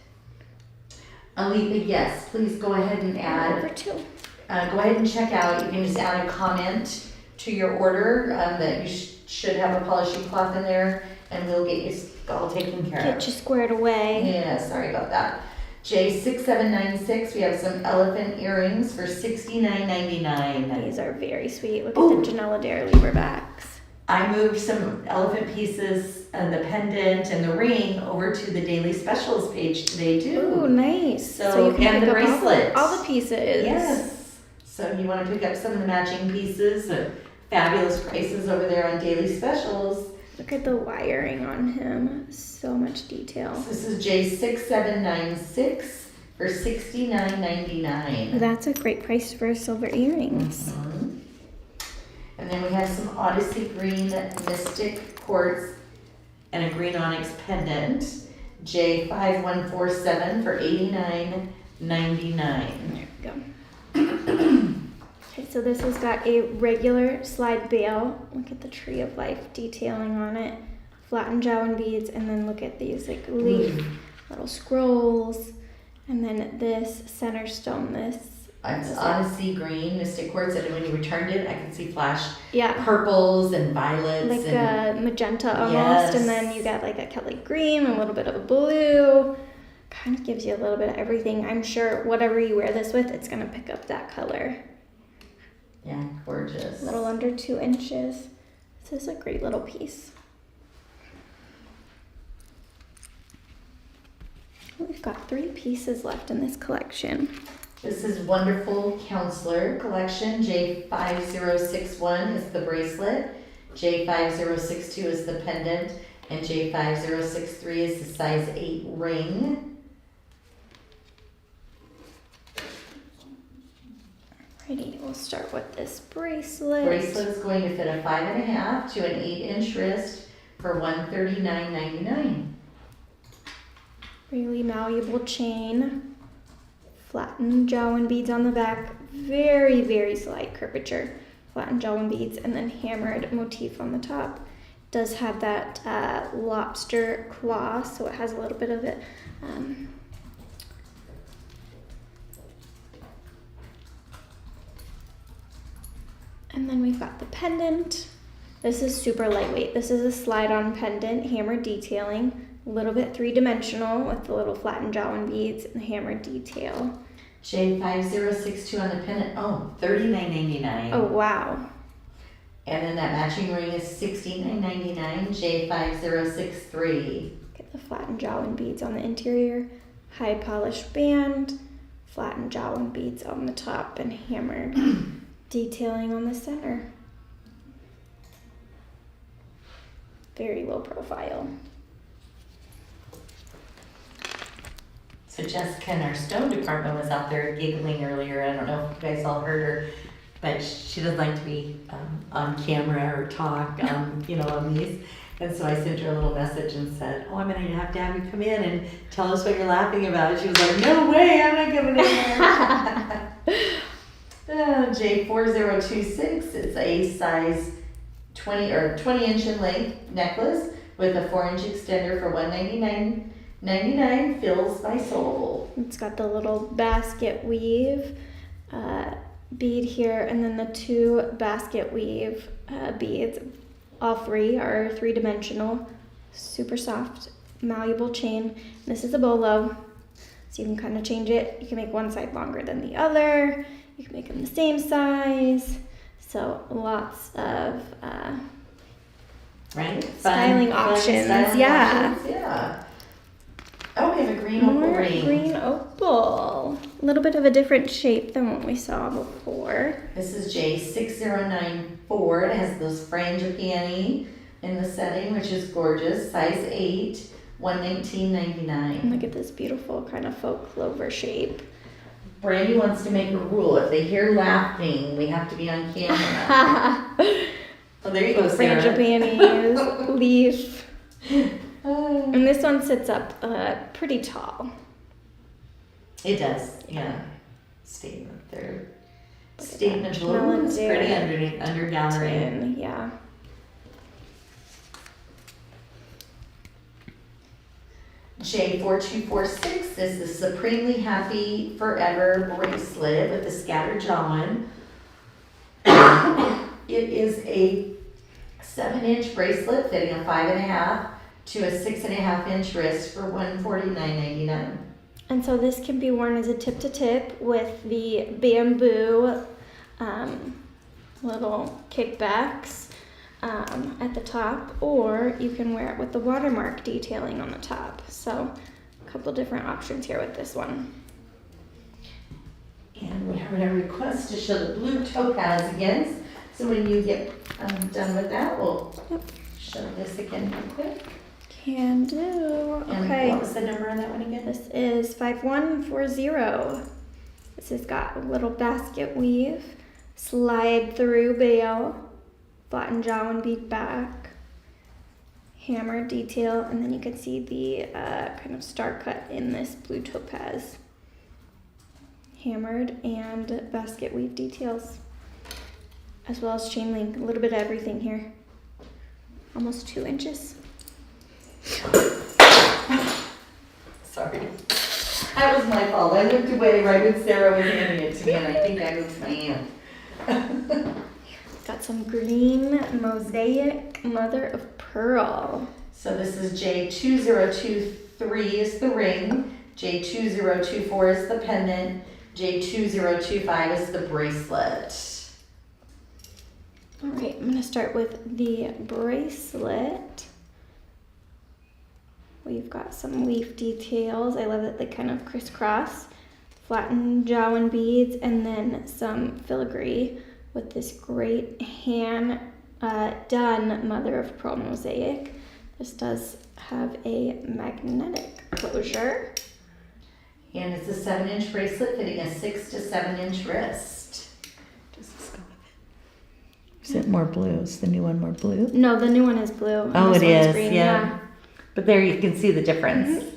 Alita, yes, please go ahead and add. Number 2. Go ahead and check out. You can just add a comment to your order that you should have a polishing cloth in there, and we'll get you all taken care of. Get you squared away. Yeah, sorry about that. J6796, we have some elephant earrings for $69.99. These are very sweet. Look at the Janyl lever backs. I moved some elephant pieces and the pendant and the ring over to the daily specials page today too. Ooh, nice. So you can and pick the up bracelets. all the pieces. Yes. So you want to pick up some of the matching pieces at fabulous prices over there on daily specials. Look at the wiring on him. So much detail. So this is J6796 for $69.99. That's a great price for silver earrings. Mm-hmm. And then we have some Odyssey Green Mystic Quartz and a green onyx pendant. J5147 for $89.99. There we go. Okay, so this has got a regular slide bail. Look at the Tree of Life detailing on it. Flattened Janyl beads, and then look at these like leaf little scrolls. And then this center stone, this. It's Odyssey Green Mystic Quartz, and when you returned it, I could see flash Yeah. purples and violets. Like and a magenta almost, Yes. and then you got like a Kelly green, a little bit of a blue. Kind of gives you a little bit of everything. I'm sure whatever you wear this with, it's gonna pick up that color. Yeah, gorgeous. A little under 2 inches. This is a great little piece. We've got 3 pieces left in this collection. This is Wonderful Counselor Collection. J5061 is the bracelet, J5062 is the pendant, and J5063 is the size 8 ring. Alrighty, we'll start with this bracelet. Bracelet's going to fit a 5.5 to an 8-inch wrist for $139.99. Really malleable chain. Flattened Janyl beads on the back. Very, very slight curvature. Flattened Janyl beads, and then hammered motif on the top. Does have that lobster claw, so it has a little bit of it. And then we've got the pendant. This is super lightweight. This is a slide-on pendant, hammered detailing. A little bit 3-dimensional with the little flattened Janyl beads and the hammered detail. J5062 on the pendant. Oh, $39.99. Oh, wow. And then that matching ring is $69.99. J5063. Get the flattened Janyl beads on the interior. high polished band, flattened jawline beads on the top, and hammered detailing on the center. Very low profile. So Jessica in our stone department was out there giggling earlier. I don't know if you guys all heard her, but she doesn't like to be on camera or talk, on these. And so I sent her a little message and said, I'm going to have you come in and tell us what you're laughing about. And she was like, no way, I'm not coming in here. J4026, it's a size 20-inch in length necklace with a 4-inch extender for $199.99, fills my soul. It's got the little basket weave bead here, and then the 2 basket weave beads. All 3 are 3-dimensional, super soft, malleable chain. This is a bolo, so you can kind of change it. You can make one side longer than the other. You can make them the same size. So lots of styling options. Yeah. Oh, we have a green opal ring. Green opal. A little bit of a different shape than what we saw before. This is J6094. It has those frangipani in the setting, which is gorgeous. Size 8, $119.99. Look at this beautiful kind of faux clover shape. Brandy wants to make a rule. If they hear laughing, we have to be on camera. Oh, there you go, Sarah. Frangipanis, leaf. And this one sits up pretty tall. It does, yeah. Statement there. Statement balloons, pretty under gallery. Yeah. J4246 is the Supremely Happy Forever bracelet with the scattered jawline. It is a 7-inch bracelet fitting a 5.5 to a 6.5-inch wrist for $149.99. And so this can be worn as a tip-to-tip with the bamboo little kickbacks at the top, or you can wear it with the watermark detailing on the top. So a couple different options here with this one. And we have a request to show the blue topaz again. So when you get done with that, we'll show this again real quick. Can do. Okay. And what was the number on that one again? This is 5140. This has got a little basket weave, slide through bail, flattened jawline bead back, hammer detail, and then you can see the kind of star cut in this blue topaz. Hammered and basket weave details, as well as chain link. A little bit of everything here. Almost 2 inches. Sorry. That was my fault. I looked away right when Sarah was handing it to me, and I think I moved my hand. Got some green mosaic mother of pearl. So this is J2023 is the ring, J2024 is the pendant, J2025 is the bracelet. All right, I'm gonna start with the bracelet. We've got some leaf details. I love that they kind of crisscross. Flattened jawline beads, and then some filigree with this great hand done mother of pearl mosaic. This does have a magnetic closure. And it's a 7-inch bracelet fitting a 6 to 7-inch wrist. Does this go with it? Is it more blue? Is the new one more blue? No, the new one is blue. Oh, it is, green. yeah. But there you can see the difference. Mm-hmm.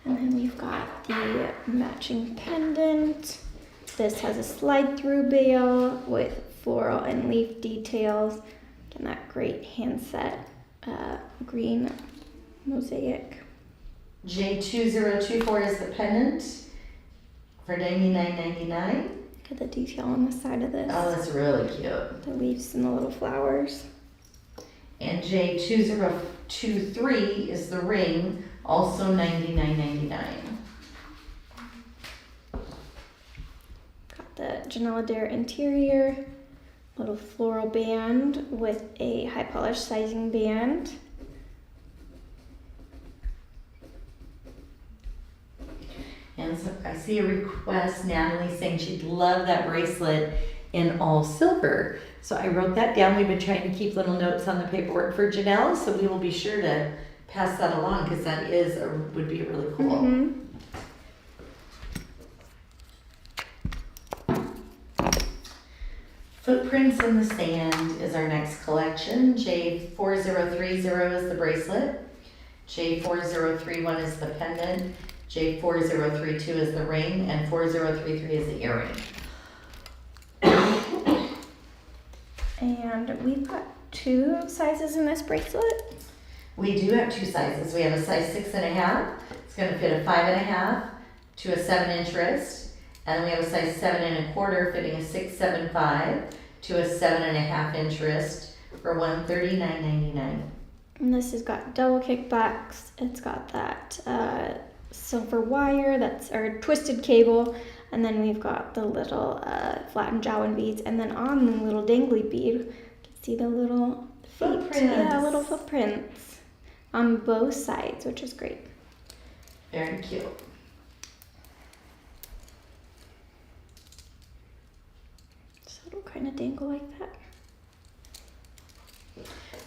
And then we've got the matching pendant. This has a slide-through bail with floral and leaf details. And that great hand-set green mosaic. J2024 is the pendant for $99.99. Look at the detail on the side of this. Oh, that's really cute. The leaves and the little flowers. And J2023 is the ring, also $99.99. Got the Janyl interior, little floral band with a high polish sizing band. see a request, Natalie saying she'd love that bracelet in all silver. So I wrote that down. We've been trying to keep little notes on the paperwork for Janyl, so we will be sure to pass that along because that would be really cool. Mm-hmm. Footprints in the Sand is our next collection. J4030 is the bracelet. J4031 is the pendant. J4032 is the ring, and 4033 is the earring. And we've got 2 sizes in this bracelet. We do have 2 sizes. We have a size 6.5. It's going to fit a 5.5 to a 7-inch wrist. And we have a size 7.25 fitting a 6.75 to a 7.5-inch wrist for $139.99. And this has got double kickbacks. It's got that silver wire or twisted cable. And then we've got the little flattened Jawan beads. And then on the little dangly bead, you can see the little feet. Footprints. Yeah, little footprints on both sides, which is great. Very cute. So it'll kind of dangle like that.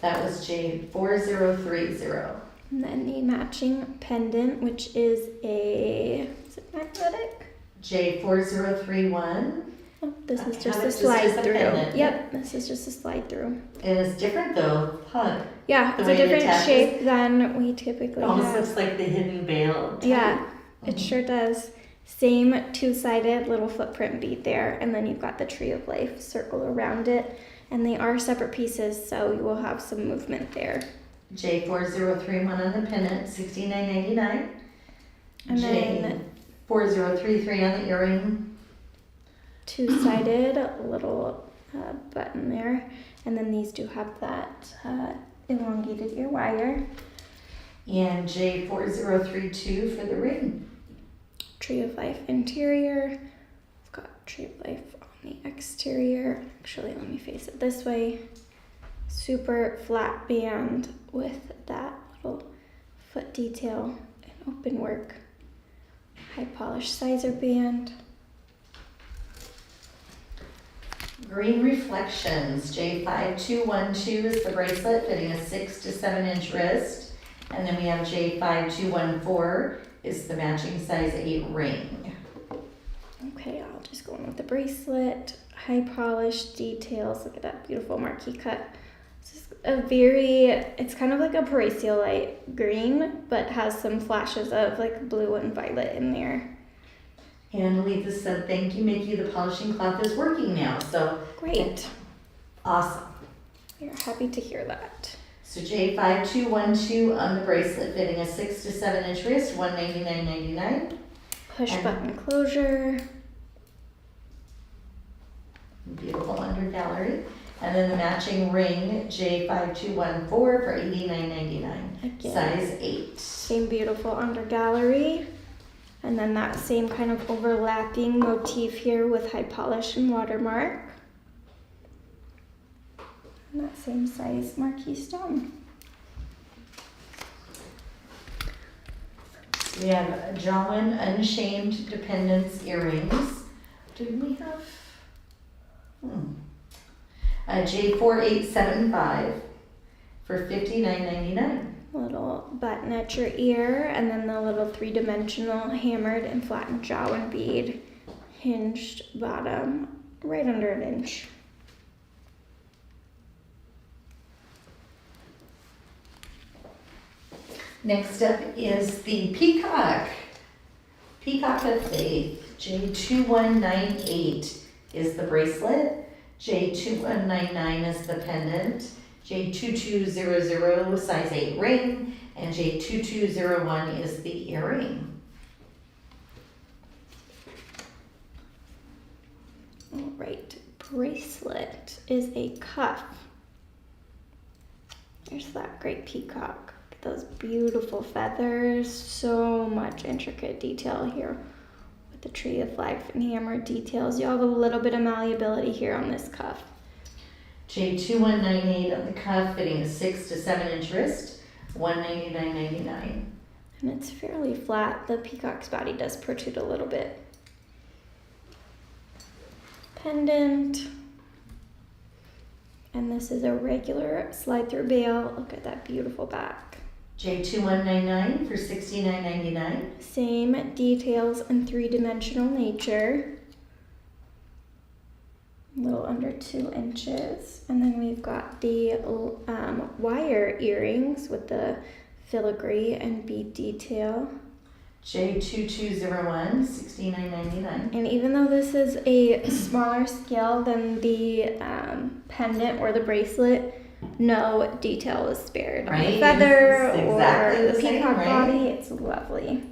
That was J4030. And then the matching pendant, which is is it magnetic? J4031. Oh, this is I just have a it slide as a through. pendant. Yep, this is just a slide through. It is different though. Huh. Yeah, The it's way a it different attaches. shape than we typically It almost have. looks like the hidden veil type. Yeah, it sure does. Same 2-sided little footprint bead there, and then you've got the tree of life circle around it. And they are separate pieces, so you will have some movement there. J4031 on the pendant, $69.99. And then J4033 on the earring. 2-sided little button there. And then these do have that elongated ear wire. And J4032 for the ring. Tree of life interior. We've got tree of life on the exterior. Actually, let me face it this way. Super flat band with that little foot detail and open work. High polished sizer band. Green Reflections, J5212 is the bracelet fitting a 6 to 7-inch wrist. And then we have J5214 is the matching size 8 ring. Okay, I'll just go in with the bracelet. High polished details. Look at that beautiful marquee cut. This is it's kind of like a braceolite green, but has some flashes of like blue and violet in there. And Letha said, thank you, Mickey. The polishing cloth is working now. So Great. awesome. We're happy to hear that. So J5212 on the bracelet fitting a 6 to 7-inch wrist, $199.99. Push button closure. Beautiful under gallery. And then the matching ring, J5214 for $89.99. Again. Size 8. Same beautiful under gallery. And then that same kind of overlapping motif here with high polish and watermark. And that same size marquee stone. We have Jawan Unshamed Dependence earrings. Did we have? J4875 for $59.99. Little button at your ear, and then the little 3-dimensional hammered and flattened Jawan bead, hinged bottom, right under an inch. Next up is the Peacock. Peacock of Faith. J2198 is the bracelet. J2199 is the pendant. J2200 size 8 ring. And J2201 is the earring. All right, bracelet is a cuff. There's that great peacock. Look at those beautiful feathers. So much intricate detail here with the tree of life and hammered details. You have a little bit of malleability here on this cuff. J2198 on the cuff, fitting a 6 to 7-inch wrist, $199.99. And it's fairly flat. The peacock's body does protrude a little bit. pendant. And this is a regular slide-through bail. Look at that beautiful back. J2199 for $69.99. Same details and three-dimensional nature. A little under 2 inches. And then we've got the wire earrings with the filigree and bead detail. J2201, $69.99. And even though this is a smaller scale than the pendant or the bracelet, no detail is spared on the feather exactly or the peacock body. It's lovely.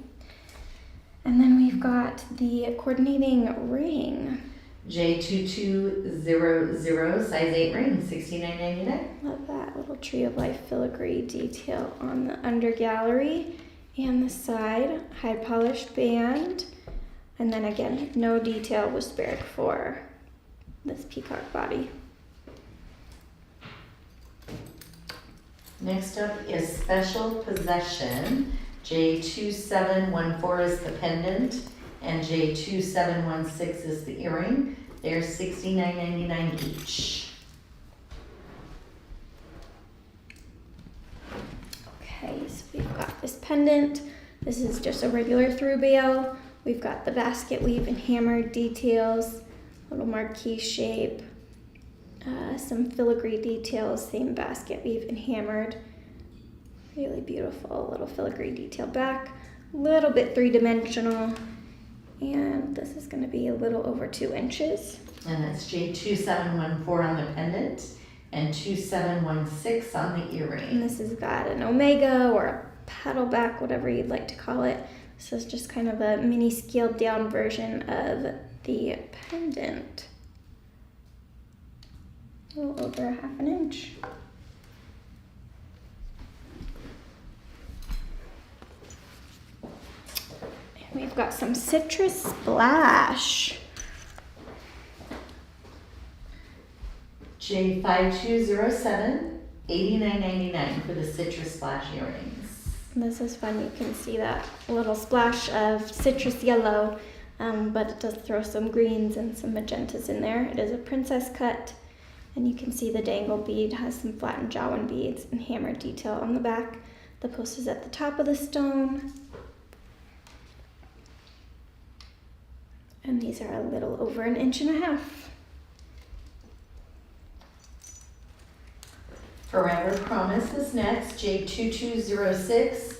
And then we've got the coordinating ring. J2200, size 8 ring, $69.99. Love that little tree of life filigree detail on the under gallery and the side. High polished band. And then again, no detail was spared for this peacock body. Next up is Special Possession. J2714 is the pendant, and J2716 is the earring. They're $69.99 each. Okay, so we've got this pendant. This is just a regular through bail. We've got the basket weave and hammered details, little marquee shape, some filigree details, same basket weave and hammered. Really beautiful little filigree detail back, a little bit three-dimensional, and this is going to be a little over 2 inches. And that's J2714 on the pendant and 2716 on the earring. And this has got an omega or a paddle back, whatever you'd like to call it. This is just kind of a mini scaled down version of the pendant. A little over 1/2 inch. And we've got some citrus splash. J5207, $89.99 for the citrus splash earrings. This is fun. You can see that little splash of citrus yellow, but it does throw some greens and some magentas in there. It is a princess cut, and you can see the dangle bead has some flattened Jawin beads and hammered detail on the back. The post is at the top of the stone. And these are a little over 1.5 inches. Forever Promise is next, J2206.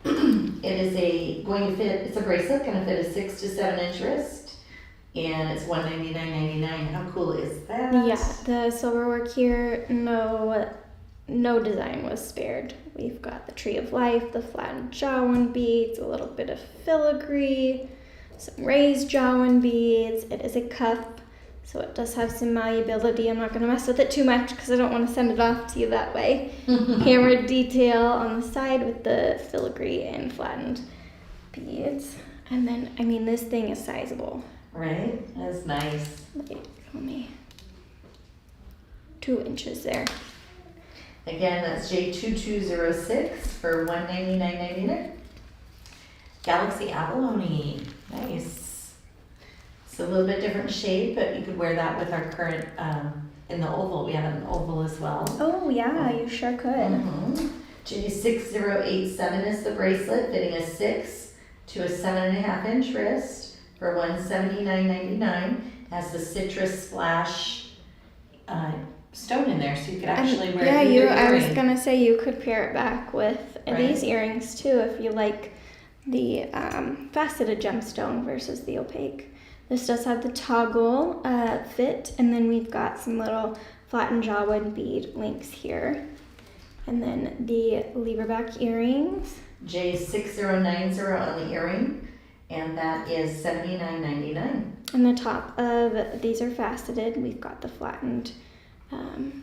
It's a bracelet, gonna fit a 6 to 7 inch wrist, and it's $199.99. How cool is that? Yeah, the silver work here, no design was spared. We've got the tree of life, the flattened Jawin beads, a little bit of filigree, some raised Jawin beads. It is a cuff, so it does have some malleability. I'm not going to mess with it too much because I don't want to send it off to you that way. Hammered detail on the side with the filigree and flattened beads. And then, I mean, this thing is sizable. Right? That's nice. Let me 2 inches there. Again, that's J2206 for $199.99. Galaxy Abalone. Nice. It's a little bit different shape, but you could wear that with our current, in the oval. We have an oval as well. Oh, yeah, you sure could. Mm-hmm. J6087 is the bracelet, fitting a 6 to a 7.5 inch wrist for $179.99. Has the citrus splash stone in there, so you could actually wear either earring. I was gonna say you could pair it back with these earrings too if you like the faceted gemstone versus the opaque. This does have the toggle fit, and then we've got some little flattened Jawin bead links here. And then the leverback earrings. J6090 on the earring, and that is $79.99. And the top of these are faceted. We've got the flattened Jawin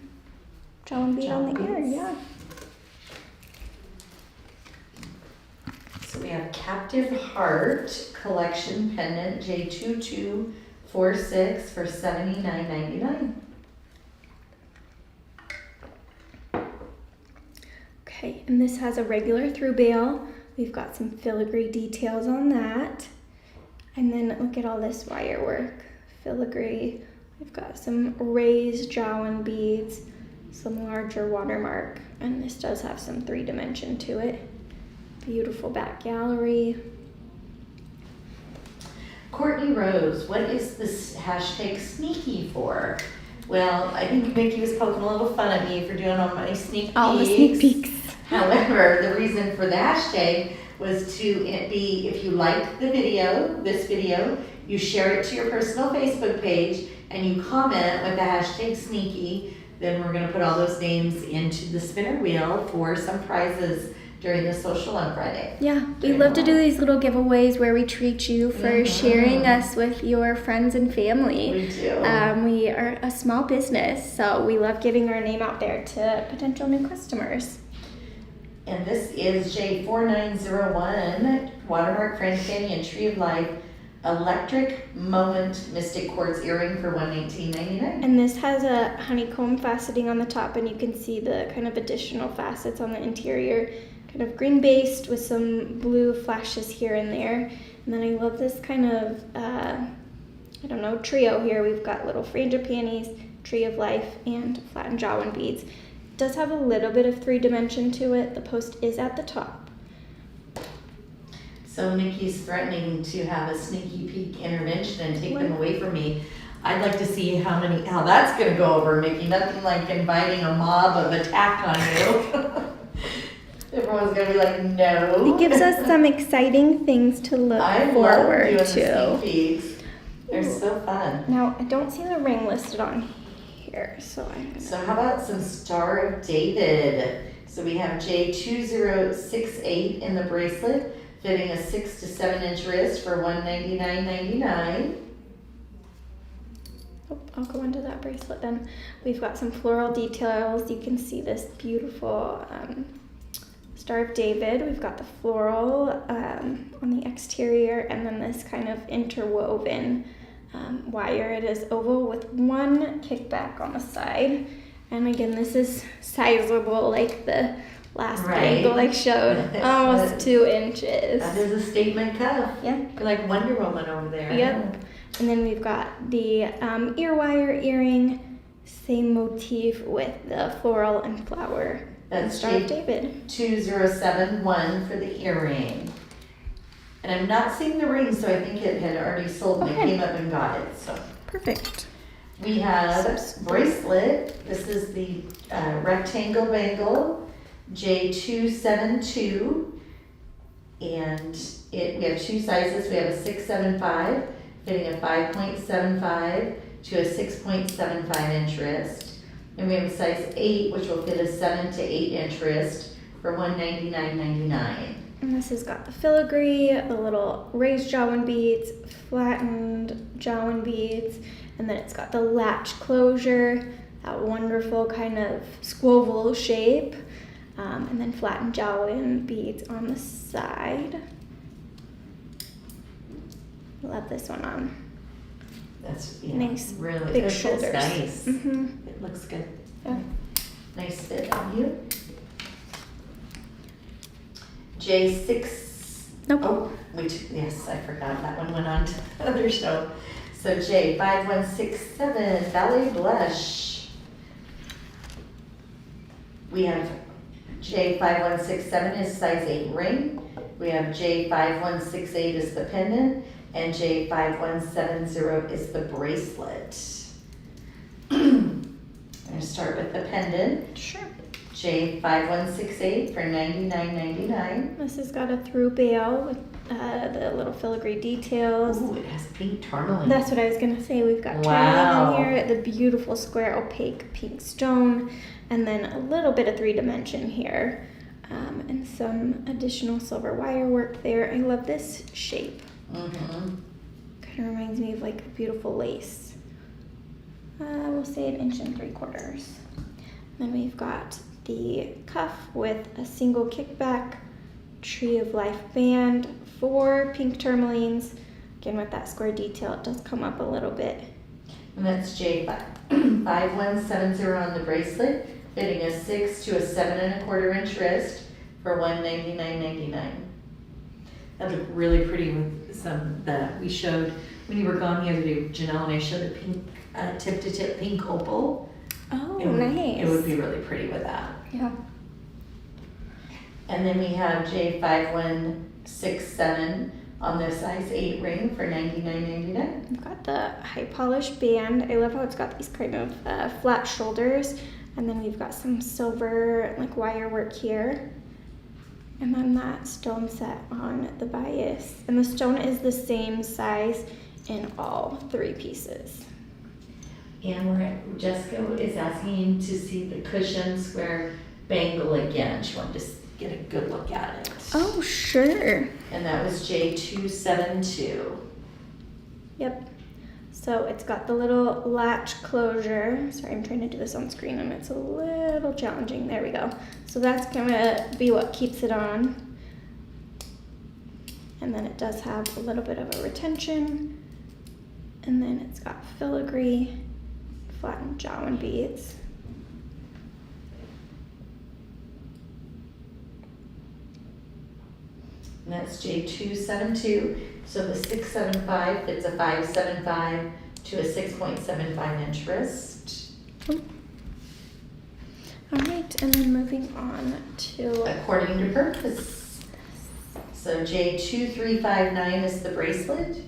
bead on the ear, yeah. So we have Captive Heart Collection Pendant J2246 for $79.99. Okay, and this has a regular through bail. We've got some filigree details on that. And then look at all this wire work. filigree. We've got some raised Janyl beads, some larger watermark, and this does have some 3-dimension to it. Beautiful back gallery. Courtney Rose, what is this hashtag sneaky for? Well, I think Mickey was poking a little fun at me for doing all my sneak peeks. All the sneak peeks. However, the reason for the hashtag was to be, if you liked the video, this video, you share it to your personal Facebook page and you comment with the hashtag sneaky, then we're going to put all those names into the spinner wheel for some prizes during the social on Friday. Yeah, we love to do these little giveaways where we treat you for sharing us with your friends and family. We do. We are a small business, so we love getting our name out there to potential new customers. And this is J4901, Watermark Franz Canyon Tree of Life Electric Moment Mystic Quartz Earring for $119.99. And this has a honeycomb faceting on the top, and you can see the kind of additional facets on the interior, kind of green based with some blue flashes here and there. And then I love this kind of, trio here. We've got little frangipanis, Tree of Life, and flattened Janyl beads. It does have a little bit of 3-dimension to it. The post is at the top. So Nikki's threatening to have a sneaky peek intervention and take them away from me. I'd like to see how that's gonna go over, Mickey. Nothing like inviting a mob of attack on you. Everyone's gonna be like, no. It gives us some exciting things to look forward doing to. The sneak peeks. They're so fun. Now, I don't see the ring listed on here, so how about some Star of David? So we have J2068 in the bracelet, fitting a 6 to 7 inch wrist for $199.99. I'll go into that bracelet then. We've got some floral details. You can see this beautiful Star of David. We've got the floral on the exterior, and then this kind of interwoven wire. It is oval with one kickback on the side. And again, this is sizable, like the last angle I showed, almost 2 inches. That is a statement cuff. Yeah. You're like Wonder Woman over there. Yep. And then we've got the ear wire earring, same motif with the floral and flower. That's Star of David. 2071 for the earring. And I'm not seeing the ring, so I think it had already sold and I came up and got it. So perfect. we have bracelet. This is the rectangle bangle, J272. And we have 2 sizes. We have a 675, fitting a 5.75 to a 6.75 inch wrist. And we have a size 8, which will fit a 7 to 8 inch wrist for $199.99. And this has got the filigree, the little raised Janyl beads, flattened Janyl beads, and then it's got the latch closure, that wonderful kind of squoval shape, and then flattened Janyl beads on the side. Love this one on. That's nice, really big shoulders. Nice. Mm-hmm. It looks good. Yeah. Nice fit on you. J6. Nope. Oh, yes, I forgot that one went on to the other show. So J5167 Ballet Blush. We have J5167 is size 8 ring. We have J5168 is the pendant, and J5170 is the bracelet. I'm going to start with the pendant. Sure. J5168 for $99.99. This has got a through bail with the little filigree details. Ooh, it has pink tourmaline. That's what I was going to say. We've got tourmaline in here, the beautiful square opaque pink stone, and then a little bit of 3-dimension here, and some additional silver wire work there. I love this shape. Mm-hmm. Kind of reminds me of like a beautiful lace. We'll say 1 3/4 inches. Then we've got the cuff with a single kickback, Tree of Life band, 4 pink tourmalines. Again, with that square detail, it does come up a little bit. And that's J5170 on the bracelet, fitting a 6 to a 7 1/4 inch wrist for $199.99. That looked really pretty with some that we showed when you were gone the other day, Janyl and I showed a pink, tip-to-tip pink opal. Oh, It nice. would be really pretty with that. Yeah. And then we have J5167 on the size 8 ring for $99.99. I've got the high polished band. I love how it's got these kind of flat shoulders, and then we've got some silver like wire work here, and then that stone set on the bias. And the stone is the same size in all 3 pieces. And Jessica is asking to see the cushion square bangle again. She wanted to get a good look at it. Oh, sure. And that was J272. Yep. So it's got the little latch closure. Sorry, I'm trying to do this on screen and it's a little challenging. There we go. So that's gonna be what keeps it on. And then it does have a little bit of a retention. And then it's got filigree, flattened Janyl beads. And that's J272. So the 675 fits a 575 to a 6.75 inch wrist. All right, and then moving on to According to purpose. So J2359 is the bracelet,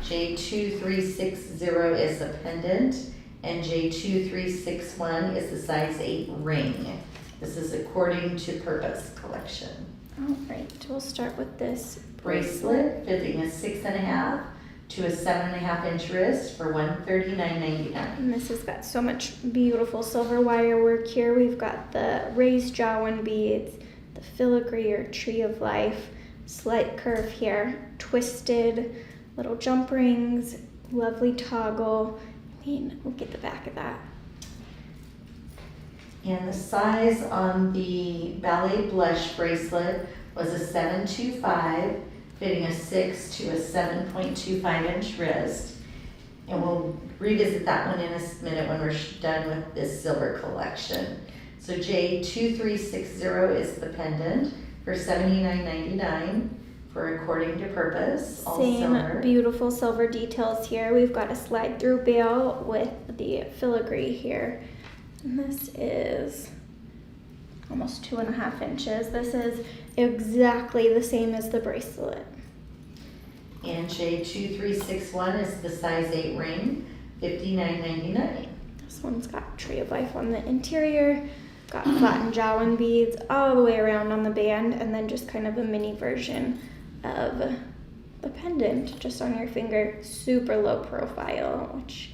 J2360 is the pendant, and J2361 is the size 8 ring. This is according to purpose collection. all right, we'll start with this Bracelet fitting a 6.5 to a 7.5 inch wrist for $139.99. And this has got so much beautiful silver wire work here. We've got the raised Janyl beads, the filigree or tree of life, slight curve here, twisted little jump rings, lovely toggle. I mean, look at the back of that. And the size on the ballet blush bracelet was a 725, fitting a 6 to a 7.25 inch wrist. And we'll revisit that one in a minute when we're done with this silver collection. So J2360 is the pendant for $79.99 for according to purpose, all Same silver. beautiful silver details here. We've got a slide through bail with the filigree here. And this is almost 2.5 inches. This is exactly the same as the bracelet. And J2361 is the size 8 ring, $59.99. This one's got tree of life on the interior, got flattened Janyl beads all the way around on the band, and then just kind of a mini version of the pendant just on your finger. Super low profile, which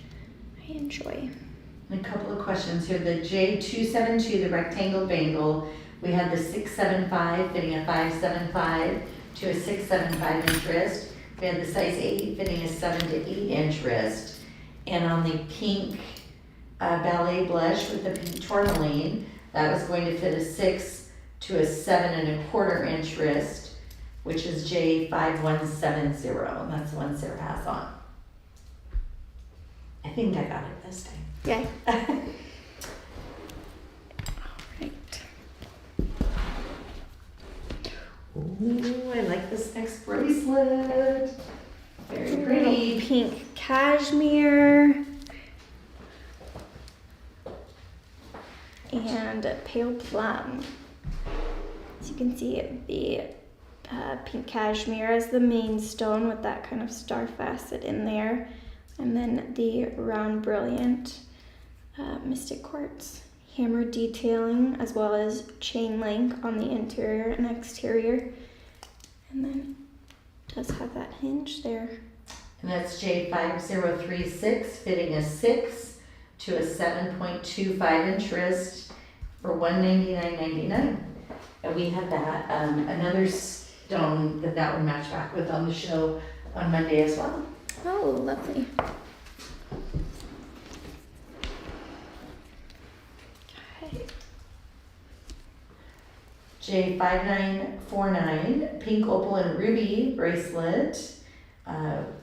I enjoy. And a couple of questions here. The J272, the rectangle bangle, we had the 675 fitting a 575 to a 6.75 inch wrist. We had the size 8 fitting a 7 to 8 inch wrist. And on the pink ballet blush with the pink tourmaline, that was going to fit a 6 to a 7.25 inch wrist, which is J5170. And that's the one Sarah has on. I think I got it this time. Yeah. All right. Ooh, I like this next bracelet. Very Little pretty. pink cashmere and pale plum. As you can see, the pink cashmere is the main stone with that kind of star facet in there, and then the round brilliant mystic quartz hammer detailing, as well as chain link on the interior and exterior, and then it does have that hinge there. And that's J5036 fitting a 6 to a 7.25 inch wrist for $199.99. And we had that another stone that would match back with on the show on Monday as well. Oh, lovely. Okay. J5949 pink opal and ruby bracelet,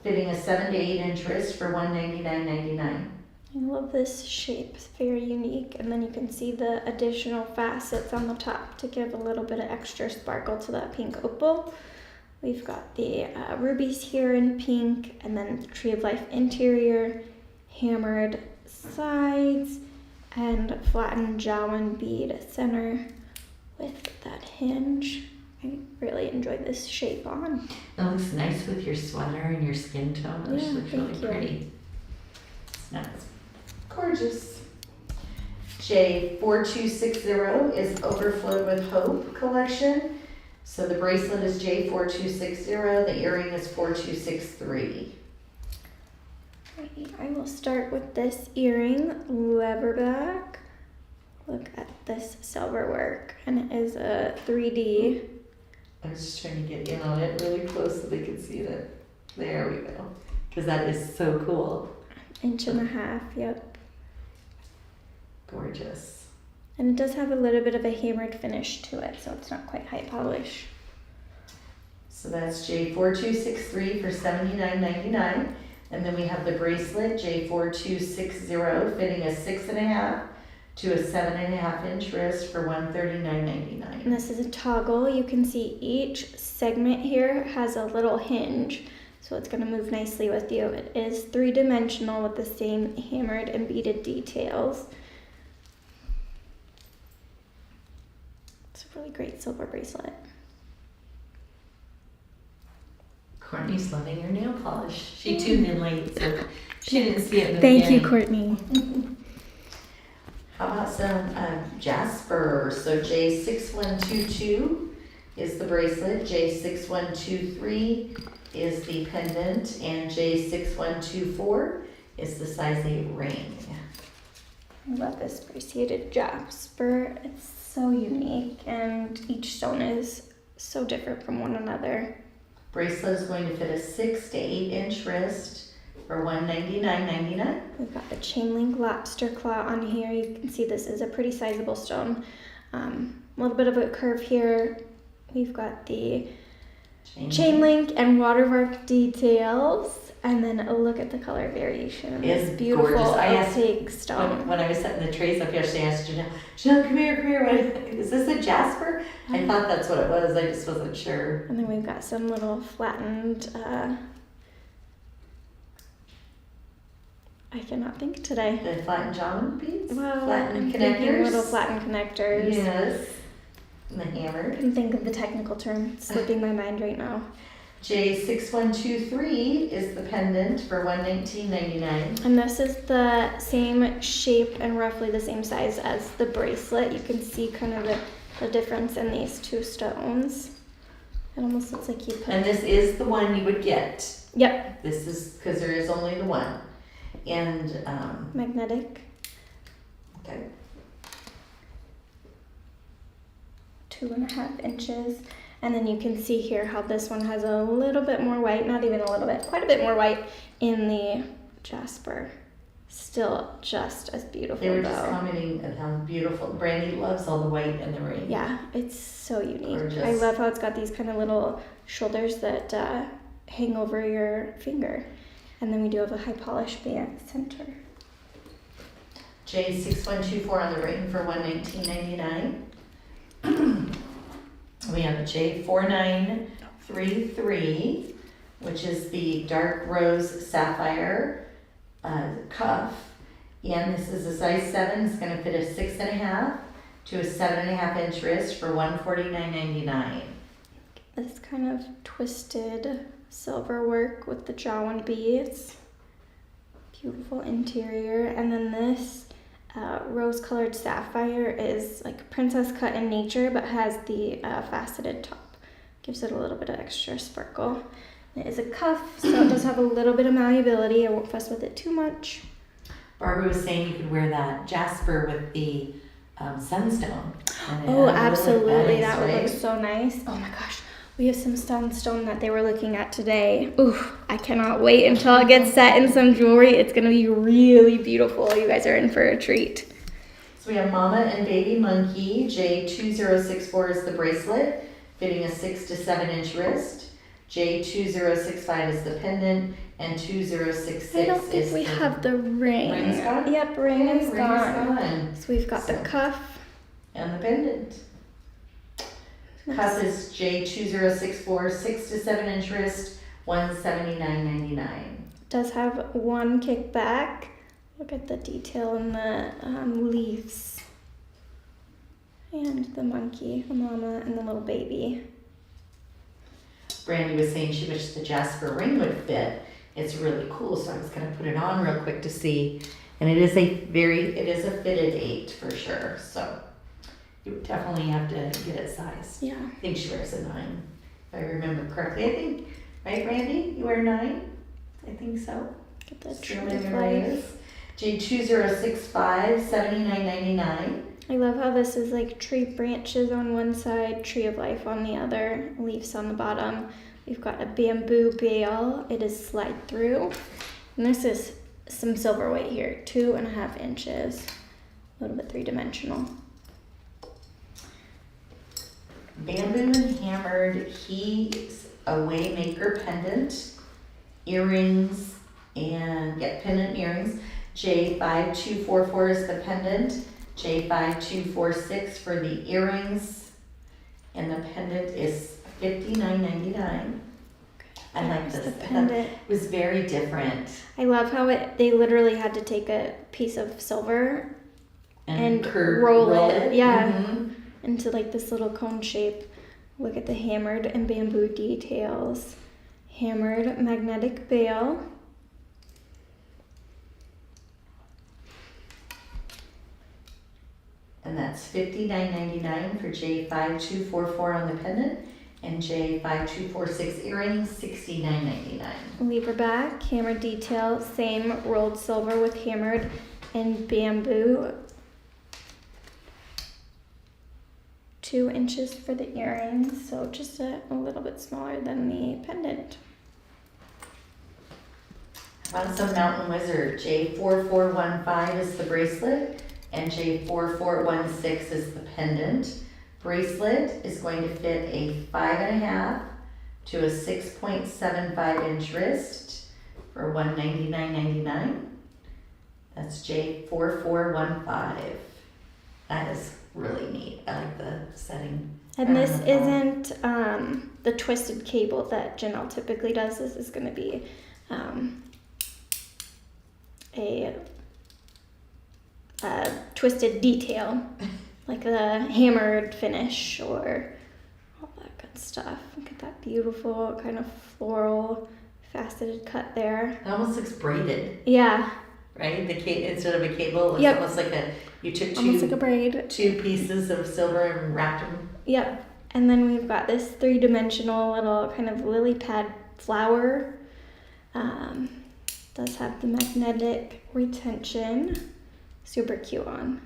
fitting a 7 to 8 inch wrist for $199.99. I love this shape, it's very unique, and then you can see the additional facets on the top to give a little bit of extra sparkle to that pink opal. We've got the rubies here in pink, and then the Tree of Life interior, hammered sides, and flattened Janyl bead center with that hinge. I really enjoy this shape on. It looks nice with your sweater and your skin tone. It Yeah, looks really thank you. pretty. It's nice. Gorgeous. J4260 is Overflowed with Hope collection. So the bracelet is J4260, the earring is 4263. I will start with this earring, lever back. Look at this silver work, and it is a 3D. I was just trying to get in on it really close so they could see it. There we go. Because that is so cool. 1.5 inches, yep. Gorgeous. And it does have a little bit of a hammered finish to it, so it's not quite high polish. So that's J4263 for $79.99. And then we have the bracelet, J4260, fitting a 6.5 to a 7.5 inch wrist for $139.99. And this is a toggle. You can see each segment here has a little hinge, so it's going to move nicely with you. It is 3-dimensional with the same hammered and beaded details. It's a really great silver bracelet. Courtney's loving your nail polish. She tuned in late, so she didn't see it in the Thank you, beginning. Courtney. How about some jasper? So J6122 is the bracelet, J6123 is the pendant, and J6124 is the size 8 ring. I love this bracelet jasper. It's so unique, and each stone is so different from one another. Bracelet is going to fit a 6 to 8 inch wrist for $199.99. We've got the chain link lobster claw on here. You can see this is a pretty sizable stone. A little bit of a curve here. We've got the chain link and watermark details. And then look at the color variation. It's This beautiful gorgeous. I asked- opaque stone. When I was setting the trays up yesterday, I asked Janyl, come here. Is this a jasper? I thought that's what it was. I just wasn't sure. And then we've got some little flattened, I cannot think today. The flattened Janyl beads? Well, Flattened I'm thinking connectors? little flattened connectors. Yes. And the hammered. I can think of the technical term. It's slipping my mind right now. J6123 is the pendant for $119.99. And this is the same shape and roughly the same size as the bracelet. You can see kind of the difference in these two stones. It almost looks like you put... And this is the one you would get. Yep. This is, because there is only the one. And, Magnetic. okay. 2.5 inches. And then you can see here how this one has a little bit more white, not even a little bit, quite a bit more white in the jasper. Still just as beautiful They were though. just commenting on how beautiful. Brandy loves all the white and the ring. Yeah, it's so unique. Gorgeous. I love how it's got these kind of little shoulders that hang over your finger. And then we do have a high polish band center. J6124 on the ring for $119.99. We have a J4933, which is the dark rose sapphire cuff. And this is a size 7. It's going to fit a 6.5 to a 7.5 inch wrist for $149.99. This kind of twisted silver work with the Janyl beads. Beautiful interior. And then this rose-colored sapphire is like princess cut in nature, but has the faceted top. Gives it a little bit of extra sparkle. It is a cuff, so it does have a little bit of malleability. I won't fuss with it too much. Barbara was saying you could wear that jasper with the sunstone. And Oh, that would look absolutely. nice, That would right? look so nice. Oh my gosh. We have some sunstone that they were looking at today. Ooh, I cannot wait until it gets set in some jewelry. It's going to be really beautiful. You guys are in for a treat. So we have Mama and Baby Monkey. J2064 is the bracelet, fitting a 6 to 7 inch wrist. J2065 is the pendant, and 2066 I don't think is we the have the ring. Ring's gone? Yep, ring is gone. gone. So we've got the So- cuff. And the pendant. Cuff is J2064, 6 to 7 inch wrist, $179.99. Does have one kickback. Look at the detail in the leaves. And the monkey, the mama, and the little baby. Brandy was saying she wished the Jasper ring would fit. It's really cool, so I was gonna put it on real quick to see. And it is a fitted 8 for sure, so you would definitely have to get it sized. Yeah. I think she wears a 9, if I remember correctly. I think, right, Brandy? You wear 9? I think so. Get the True tree of memory life. is J2065, $79.99. I love how this is like tree branches on one side, tree of life on the other, leaves on the bottom. We've got a bamboo bale. It is slide through. And this is some silver weight here, 2.5 inches. A little bit 3-dimensional. Bamboo and hammered He's a Waymaker pendant, earrings, and pendant earrings. J5244 is the pendant. J5246 for the earrings, and the pendant is $59.99. I like this. The pendant. It was very different. I love how they literally had to take a piece of silver and roll it. Yeah. Mm-hmm. Into like this little cone shape. Look at the hammered and bamboo details. Hammered magnetic bale. And that's $59.99 for J5244 on the pendant, and J5246 earrings, $69.99. Lever back, hammered detail, same rolled silver with hammered and bamboo. 2 inches for the earrings, so just a little bit smaller than the pendant. On some Mountain Wizard, J4415 is the bracelet, and J4416 is the pendant. Bracelet is going to fit a 5.5 to a 6.75 inch wrist for $199.99. That's J4415. That is really neat. I like the setting. And this isn't the twisted cable that Janyl typically does. This is going to be a twisted detail, like a hammered finish or all that good stuff. Look at that beautiful kind of floral faceted cut there. It almost looks braided, Yeah. right? Instead of a cable, it looks Yep. almost like you took Almost like a braid. 2 pieces of silver and wrapped them. Yep. And then we've got this 3-dimensional little kind of lily pad flower. Does have the magnetic retention. Super cute on.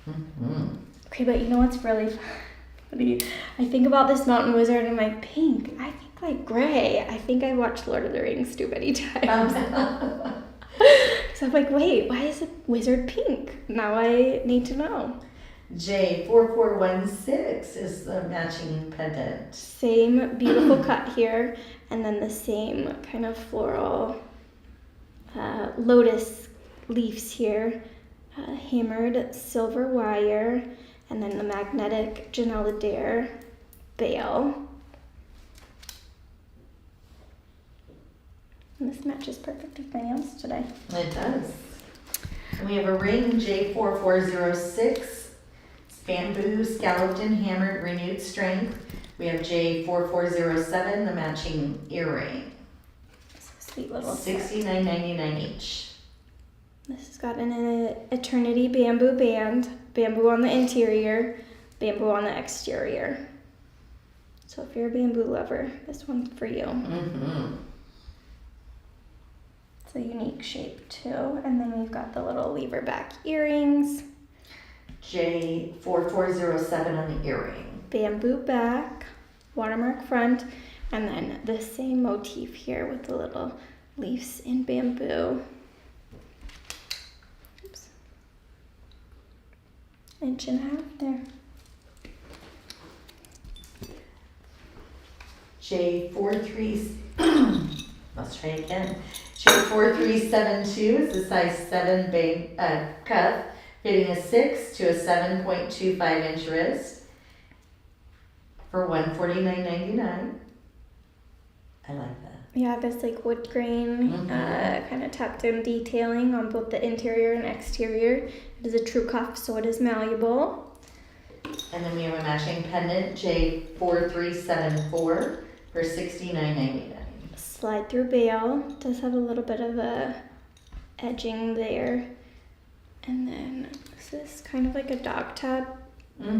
Mm-hmm. Okay, but you know what's really funny? I think about this Mountain Wizard and I'm like, pink. I think like gray. I think I watched Lord of the Rings too many times. So I'm like, wait, why is a wizard pink? Now I need to know. J4416 is the matching pendant. Same beautiful cut here, and then the same kind of floral lotus leaves here. Hammered silver wire, and then the magnetic Janyl Adair bale. And this matches perfect with my nails today. It does. And we have a ring, J4406. It's bamboo, scalloped and hammered, renewed strength. We have J4407, the matching earring. It's a sweet little set. $69.99 each. This has got an eternity bamboo band, bamboo on the interior, bamboo on the exterior. So if you're a bamboo lover, this one's for you. Mm-hmm. It's a unique shape too. And then we've got the little lever back earrings. J4407 on the earring. Bamboo back, watermark front, and then the same motif here with the little leaves in bamboo. Oops. 1.5 inches there. Let's try again. J4372 is the size 7 cuff, fitting a 6 to a 7.25 inch wrist for $149.99. I like that. Yeah, this like wood grain, kind of tucked in detailing on both the interior and exterior. It is a true cuff, so it is malleable. And then we have a matching pendant, J4374 for $69.99. Slide through bail. Does have a little bit of a edging there. And then this is kind of like a dog tag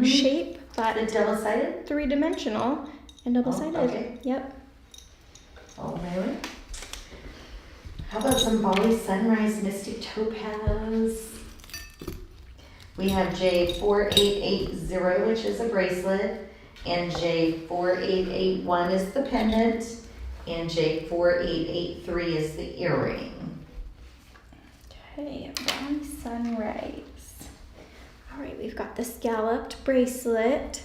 shape, but Is it double-sided? 3-dimensional and double-sided. Okay. Yep. Oh, really? How about some Bali Sunrise Mystic Topaz? We have J4880, which is a bracelet, and J4881 is the pendant, and J4883 is the earring. Okay, Bali Sunrise. All right, we've got the scalloped bracelet.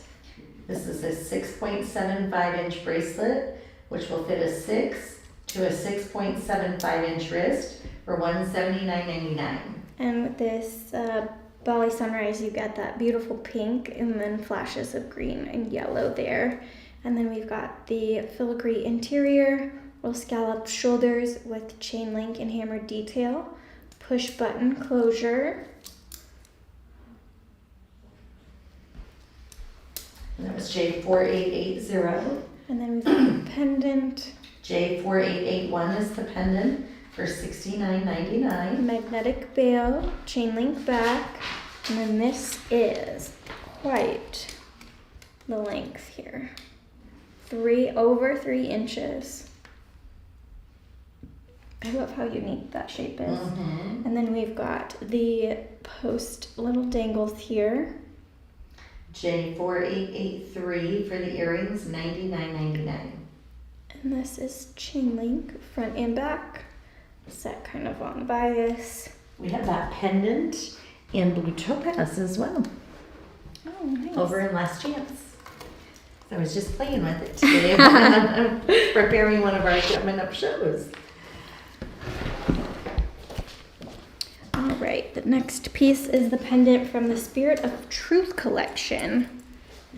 This is a 6.75-inch bracelet, which will fit a 6 to a 6.75-inch wrist for $179.99. And with this Bali Sunrise, you get that beautiful pink and then flashes of green and yellow there. And then we've got the filigree interior, little scalloped shoulders with chain link and hammered detail, push button closure. And that was J4880. And then we've got the pendant, J4881 is the pendant for $69.99. magnetic bail, chain link back, and then this is quite the length here. Over 3 inches. I love how unique that shape is. And then we've got the post little dangles here. J4883 for the earrings, $99.99. And this is chain link, front and back, set kind of on bias. We have that pendant in blue topaz as well, Oh, nice. over in Last Chance. I was just playing with it today, preparing one of our coming up shows. All right, the next piece is the pendant from the Spirit of Truth collection.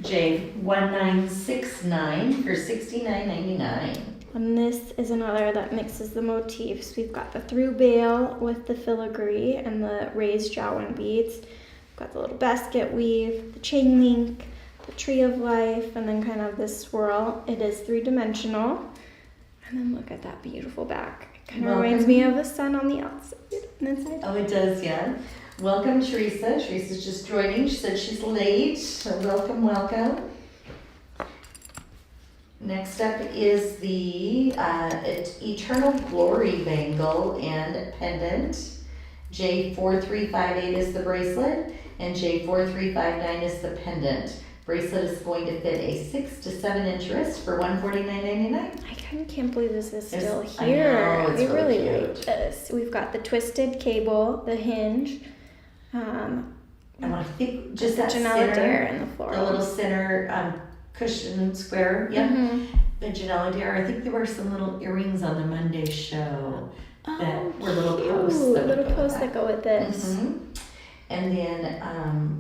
J1969 for $69.99. And this is another that mixes the motifs. We've got the through bail with the filigree and the raised Jawan beads. We've got the little basket weave, the chain link, the tree of life, and then kind of this swirl. It is 3-dimensional. And then look at that beautiful back. It kind of reminds me of the sun on the outside and inside. Oh, it does, yeah. Welcome, Teresa. Teresa's just joining. She said she's late, so welcome, welcome. Next up is the Eternal Glory bangle and pendant. J4358 is the bracelet, and J4359 is the pendant. Bracelet is going to fit a 6 to 7 inch wrist for $149.99. I kind of can't believe this is still I here. know, it's I really really cute. like this. We've got the twisted cable, the hinge, I want to think just the that Janyl center, and the floral. the little center cushion square. Yep. The Janyl. I think there were some little earrings on the Monday show that were little posts. That go with this. And then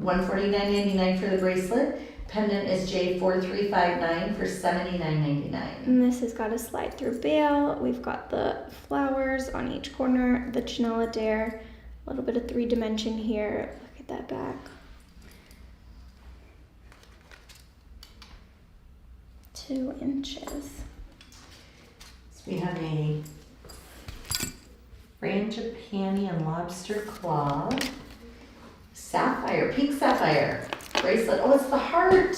$149.99 for the bracelet. Pendant is J4359 for $79.99. And this has got a slide through bail. We've got the flowers on each corner, the Janyl, a little bit of 3-dimension here. Look at that back. 2 inches. So we have a frangipani and lobster claw. Sapphire, pink sapphire bracelet. Oh, it's the heart.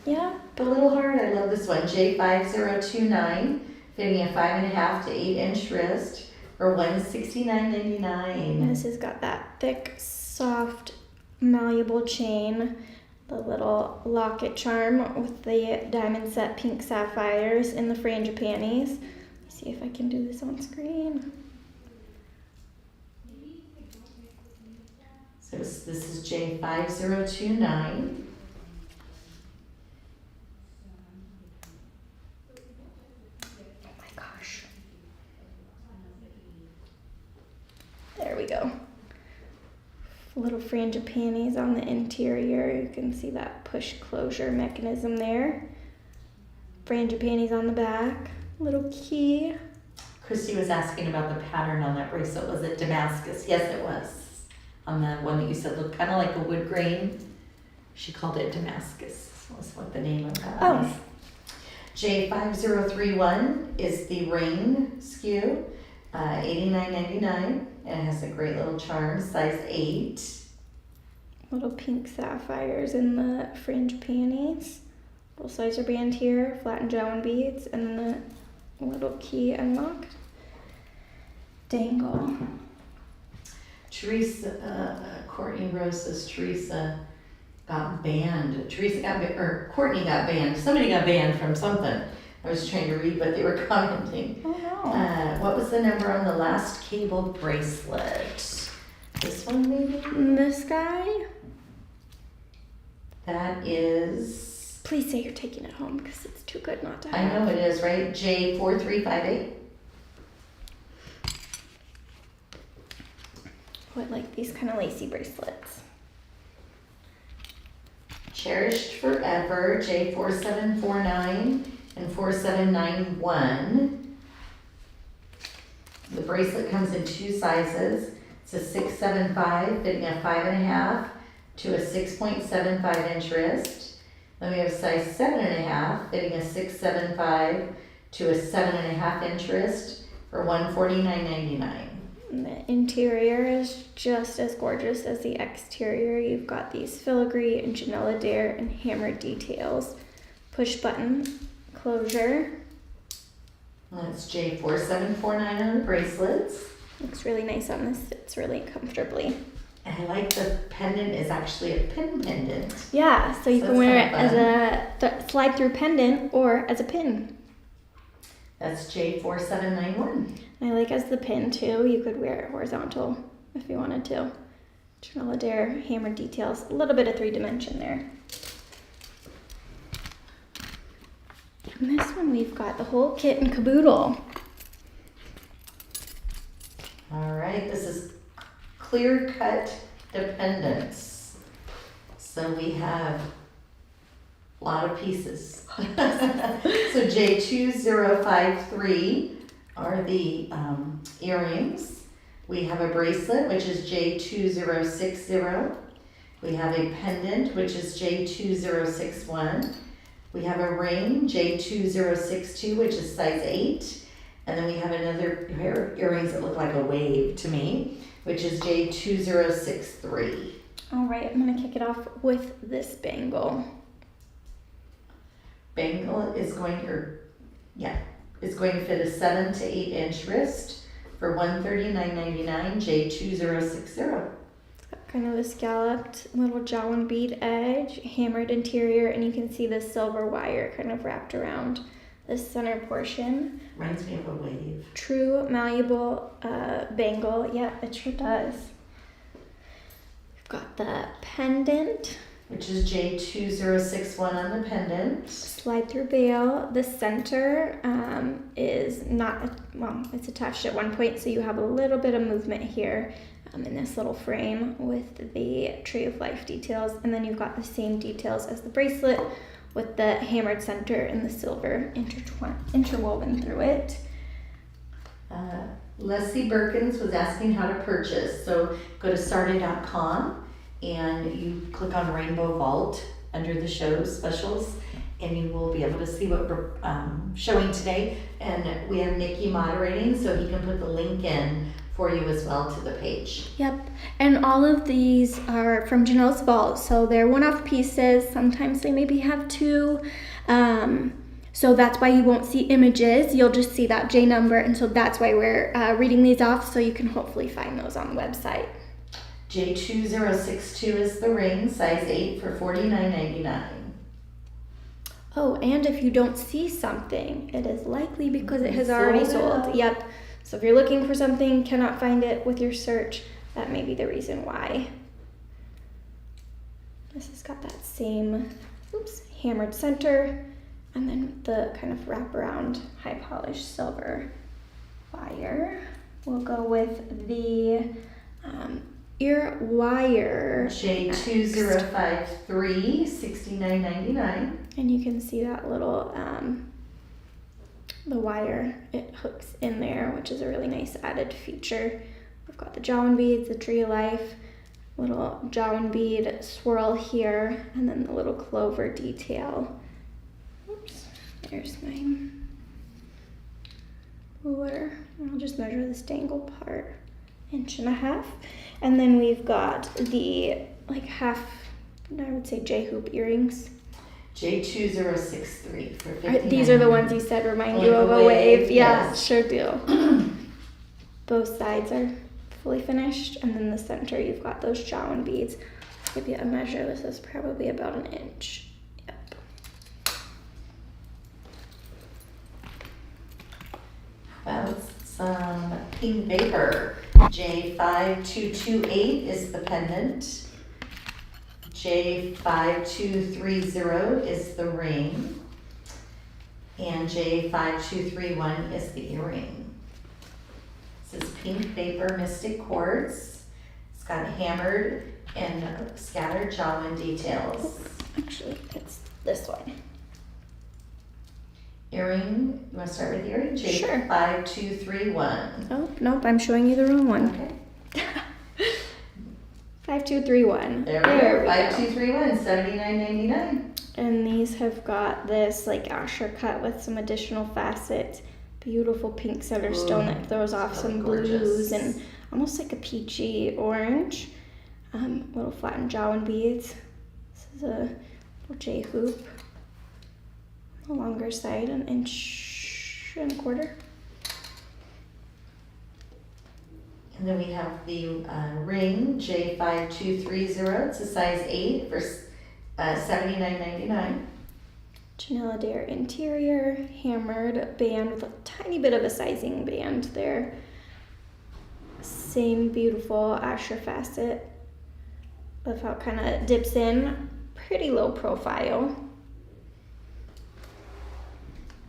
Yeah. The little heart. I love this one. J5029, fitting a 5.5 to 8 inch wrist for $169.99. This has got that thick, soft, malleable chain. The little locket charm with the diamond set pink sapphires and the frangipanis. Let's see if I can do this on screen. So this is J5029. Oh my gosh. There we go. Little frangipanis on the interior. You can see that push closure mechanism there. Frangipanis on the back. Little key. Christy was asking about the pattern on that bracelet. Was it Damascus? Yes, it was. On the one that you said looked kind of like a wood grain. She called it Damascus. Was what the name of that was. J5031 is the ring SKU, $89.99. And it has a great little charm, size 8. Little pink sapphires in the frangipanis. Little sizer band here, flattened Janyl beads, and then the little key unlocked. Dangle. Teresa, Courtney Rose says Teresa got banned. Courtney got banned. Somebody got banned from something. I was trying to read what they were commenting. Oh no. What was the number on the last cable bracelet? This one maybe? This guy? That is... Please say you're taking it home because it's too good not to I have. know it is, right? J4358. Oh, I like these kind of lacy bracelets. Cherished Forever, J4749 and 4791. The bracelet comes in 2 sizes. It's a 675 fitting a 5.5 to a 6.75 inch wrist. Then we have size 7.5 fitting a 675 to a 7.5 inch wrist for $149.99. The interior is just as gorgeous as the exterior. You've got these filigree and Janyl and hammered details. Push button closure. That's J4749 on the bracelets. Looks really nice on this. Fits really comfortably. And I like the pendant is actually a pin pendant. Yeah, so you So can wear it that's as a slide-through pendant or as a pin. That's J4791. I like as the pin too. You could wear it horizontal if you wanted to. Janyl hammered details. A little bit of 3-dimension there. And this one we've got the whole kit and caboodle. All right, this is clear cut dependence. So we have a lot of pieces. So J2053 are the earrings. We have a bracelet, which is J2060. We have a pendant, which is J2061. We have a ring, J2062, which is size 8. And then we have another pair of earrings that look like a wave to me, which is J2063. All right, I'm gonna kick it off with this bangle. Bangle is going to fit a 7 to 8 inch wrist for $139.99, J2060. Kind of a scalloped little Janyl bead edge, hammered interior, and you can see the silver wire kind of wrapped around the center portion. Reminds me of a wave. True malleable bangle. Yeah, it sure does. We've got the pendant. Which is J2061 on the pendant. Slide through veil. The center is not, it's attached at one point, so you have a little bit of movement here in this little frame with the tree of life details. And then you've got the same details as the bracelet with the hammered center and the silver interwoven through it. Leslie Birkins was asking how to purchase. So go to SARDA.com and you click on Rainbow Vault under the show specials and you will be able to see what we're showing today. And we have Nikki moderating so he can put the link in for you as well to the page. Yep, and all of these are from Janyl's vault, so they're one-off pieces. Sometimes they maybe have 2, so that's why you won't see images. You'll just see that J number, and so that's why we're reading these off, so you can hopefully find those on the website. J2062 is the ring, size 8 for $49.99. Oh, and if you don't see something, it is likely because it has already sold. Yep. So if you're looking for something, cannot find it with your search, that may be the reason why. This has got that same, hammered center, and then the kind of wraparound high polished silver wire. We'll go with the ear wire. J2053, $69.99. And you can see that little the wire, it hooks in there, which is a really nice added feature. We've got the Janyl beads, the tree of life, little Janyl bead swirl here, and then the little clover detail. Oops, there's my ruler. I'll just measure this dangle part, 1.5 inches. And then we've got the like half, I would say J-hoop earrings. J2063 for $59. These are the ones you said remind you of a wave. Yeah, yes. Sure do. Both sides are fully finished, and then the center you've got those Janyl beads. I'll give you a measure. This is probably about 1 inch. Yep. About some pink vapor. J5228 is the pendant. J5230 is the ring. And J5231 is the earring. This is pink vapor mystic quartz. It's got hammered and scattered Janyl details. Actually, it's this one. Earring, you want to start with the earring? Sure. J5231. Oh, nope, I'm showing you the wrong one. Okay. 5231. There we go. 5231, $79.99. And these have got this like Asher cut with some additional facets. Beautiful pink center stone that throws off some blues and almost like a peachy orange. Little flattened Janyl beads. This is a little J-hoop. The longer side, 1.25 inches. And then we have the ring, J5230. It's a size 8 for $79.99. Janyl Adair interior, hammered band with a tiny bit of a sizing band there. Same beautiful Asher facet. Love how it kind of dips in. Pretty low profile.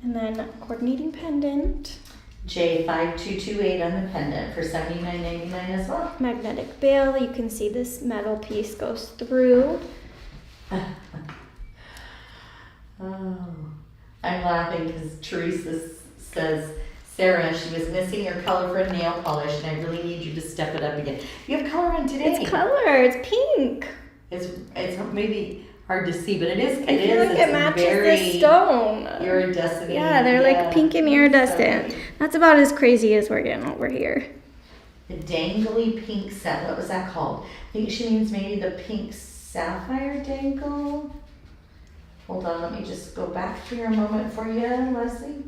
And then coordinating pendant. J5228 on the pendant for $79.99 as well. Magnetic bail. You can see this metal piece goes through. Oh, I'm laughing because Teresa says, Sarah, she was missing your color for a nail polish, and I really need you to step it up again. You have color on today. It's color. It's pink. It's maybe hard to see, but it is. I feel like it matches the stone. Iridescent. Yeah, they're like pink and iridescent. That's about as crazy as we're getting over here. The dangly pink set. What was that called? I think she means maybe the pink sapphire dangle. Hold on, let me just go back here a moment for you, Leslie.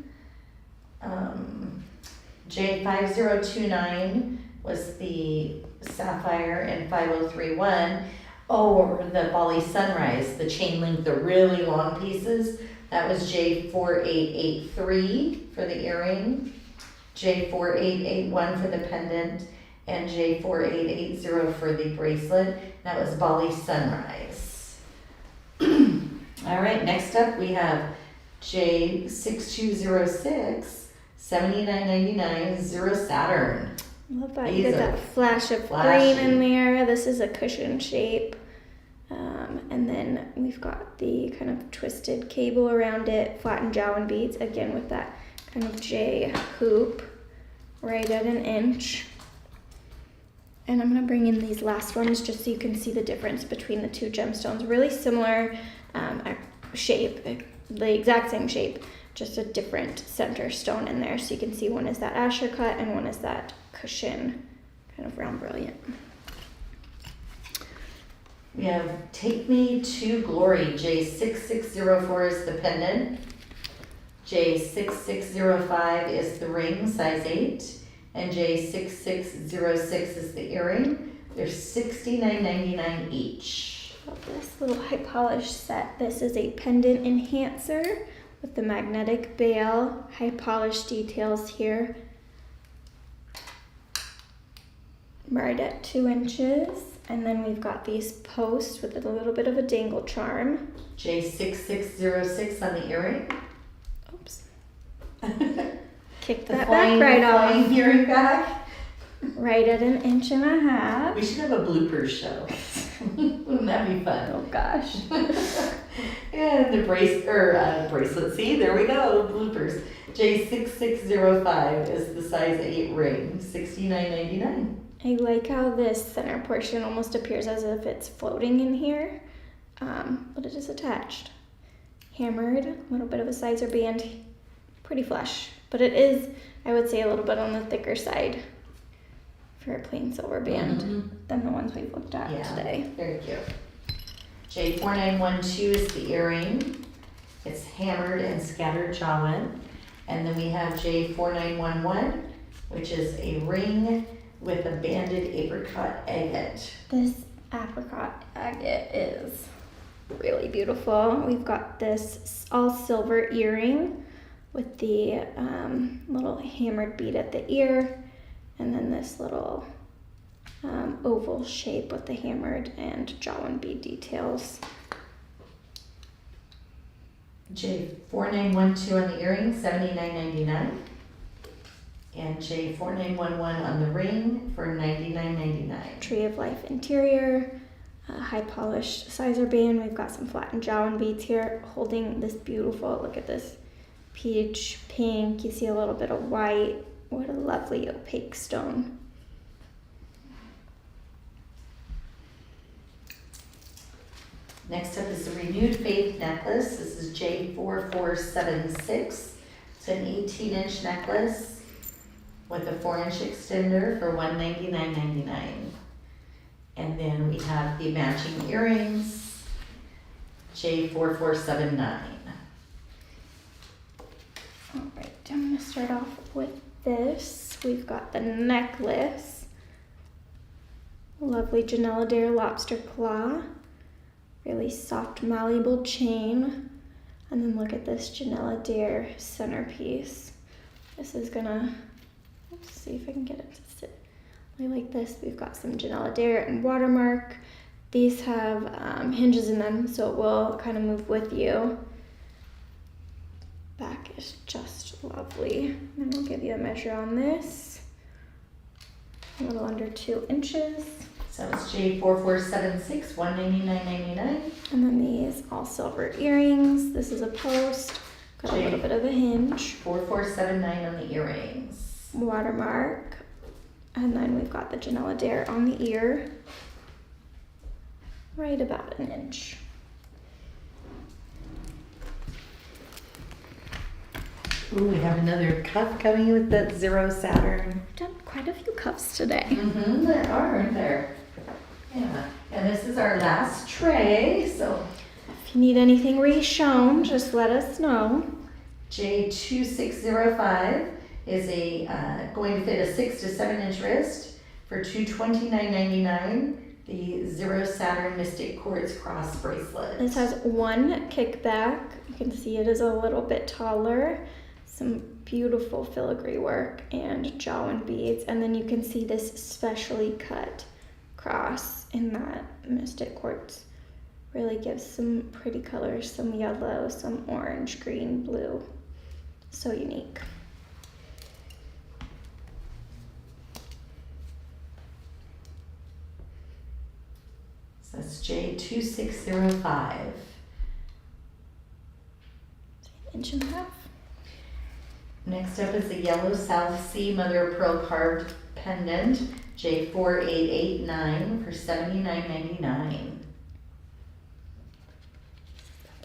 J5029 was the sapphire, and 5031. Oh, the Bali Sunrise, the chain link, the really long pieces. That was J4883 for the earring, J4881 for the pendant, and J4880 for the bracelet. That was Bali Sunrise. All right, next up we have J6206, $79.99, Zero Saturn. Love that. You get that flash of green in there. This is a cushion shape. And then we've got the kind of twisted cable around it, flattened Janyl beads, again with that kind of J hoop right at 1 inch. And I'm going to bring in these last ones just so you can see the difference between the two gemstones. Really similar shape, the exact same shape, just a different center stone in there. So you can see one is that Asher cut and one is that cushion, kind of round brilliant. We have Take Me to Glory, J6604 is the pendant, J6605 is the ring, size 8, and J6606 is the earring. They're $69.99 each. Love this little high polish set. This is a pendant enhancer with the magnetic bail, high polish details here. Right at 2 inches. And then we've got these posts with a little bit of a dangle charm. J6606 on the earring. Oops. Kick that back right off. Earring back. Right at 1.5 inches. We should have a bloopers show. Wouldn't that be fun? Oh gosh. And the bracelet, see, there we go, bloopers. J6605 is the size 8 ring, $69.99. I like how this center portion almost appears as if it's floating in here, but it is attached. Hammered, a little bit of a sizer band, pretty flush, but it is, I would say, a little bit on the thicker side for a plain silver band than the ones we've looked at today. Very cute. J4912 is the earring. It's hammered and scattered jawin. And then we have J4911, which is a ring with a banded apricot agate. This apricot agate is really beautiful. We've got this all silver earring with the little hammered bead at the ear, and then this little oval shape with the hammered and jawin bead details. J4912 on the earring, $79.99. And J4911 on the ring for $99.99. Tree of Life interior, high polished sizer band. We've got some flattened jawin beads here holding this beautiful, look at this, peach pink. You see a little bit of white. What a lovely opaque stone. Next up is the Renewed Faith necklace. This is J4476. It's an 18-inch necklace with a 4-inch extender for $199.99. And then we have the matching earrings, J4479. All right, I'm gonna start off with this. We've got the necklace, lovely Janyl lobster claw, really soft malleable chain, and then look at this Janyl centerpiece. This is gonna, let's see if I can get it to sit like this. We've got some Janyl and watermark. These have hinges in them, so it will kind of move with you. Back is just lovely. And I'll give you a measure on this. A little under 2 inches. So it's J4476, $199.99. And then these all silver earrings. This is a post. Got a little bit of a hinge. 4479 on the earrings. Watermark. And then we've got the Janyl on the ear. Right about 1 inch. Ooh, we have another cuff coming with that Zero Saturn. We've done quite a few cuffs today. There are, aren't there? Yeah, and this is our last tray, so. If you need anything reshown, just let us know. J2605 is going to fit a 6 to 7 inch wrist for $229.99. The Zero Saturn Mystic Quartz Cross Bracelet. This has one kickback. You can see it is a little bit taller. Some beautiful filigree work and jawin beads, and then you can see this specially cut cross in that Mystic Quartz. Really gives some pretty colors, some yellow, some orange, green, blue. So unique. So that's J2605. 1.5 inches. Next up is the Yellow South Sea Mother of Pearl carved pendant, J4889 for $79.99.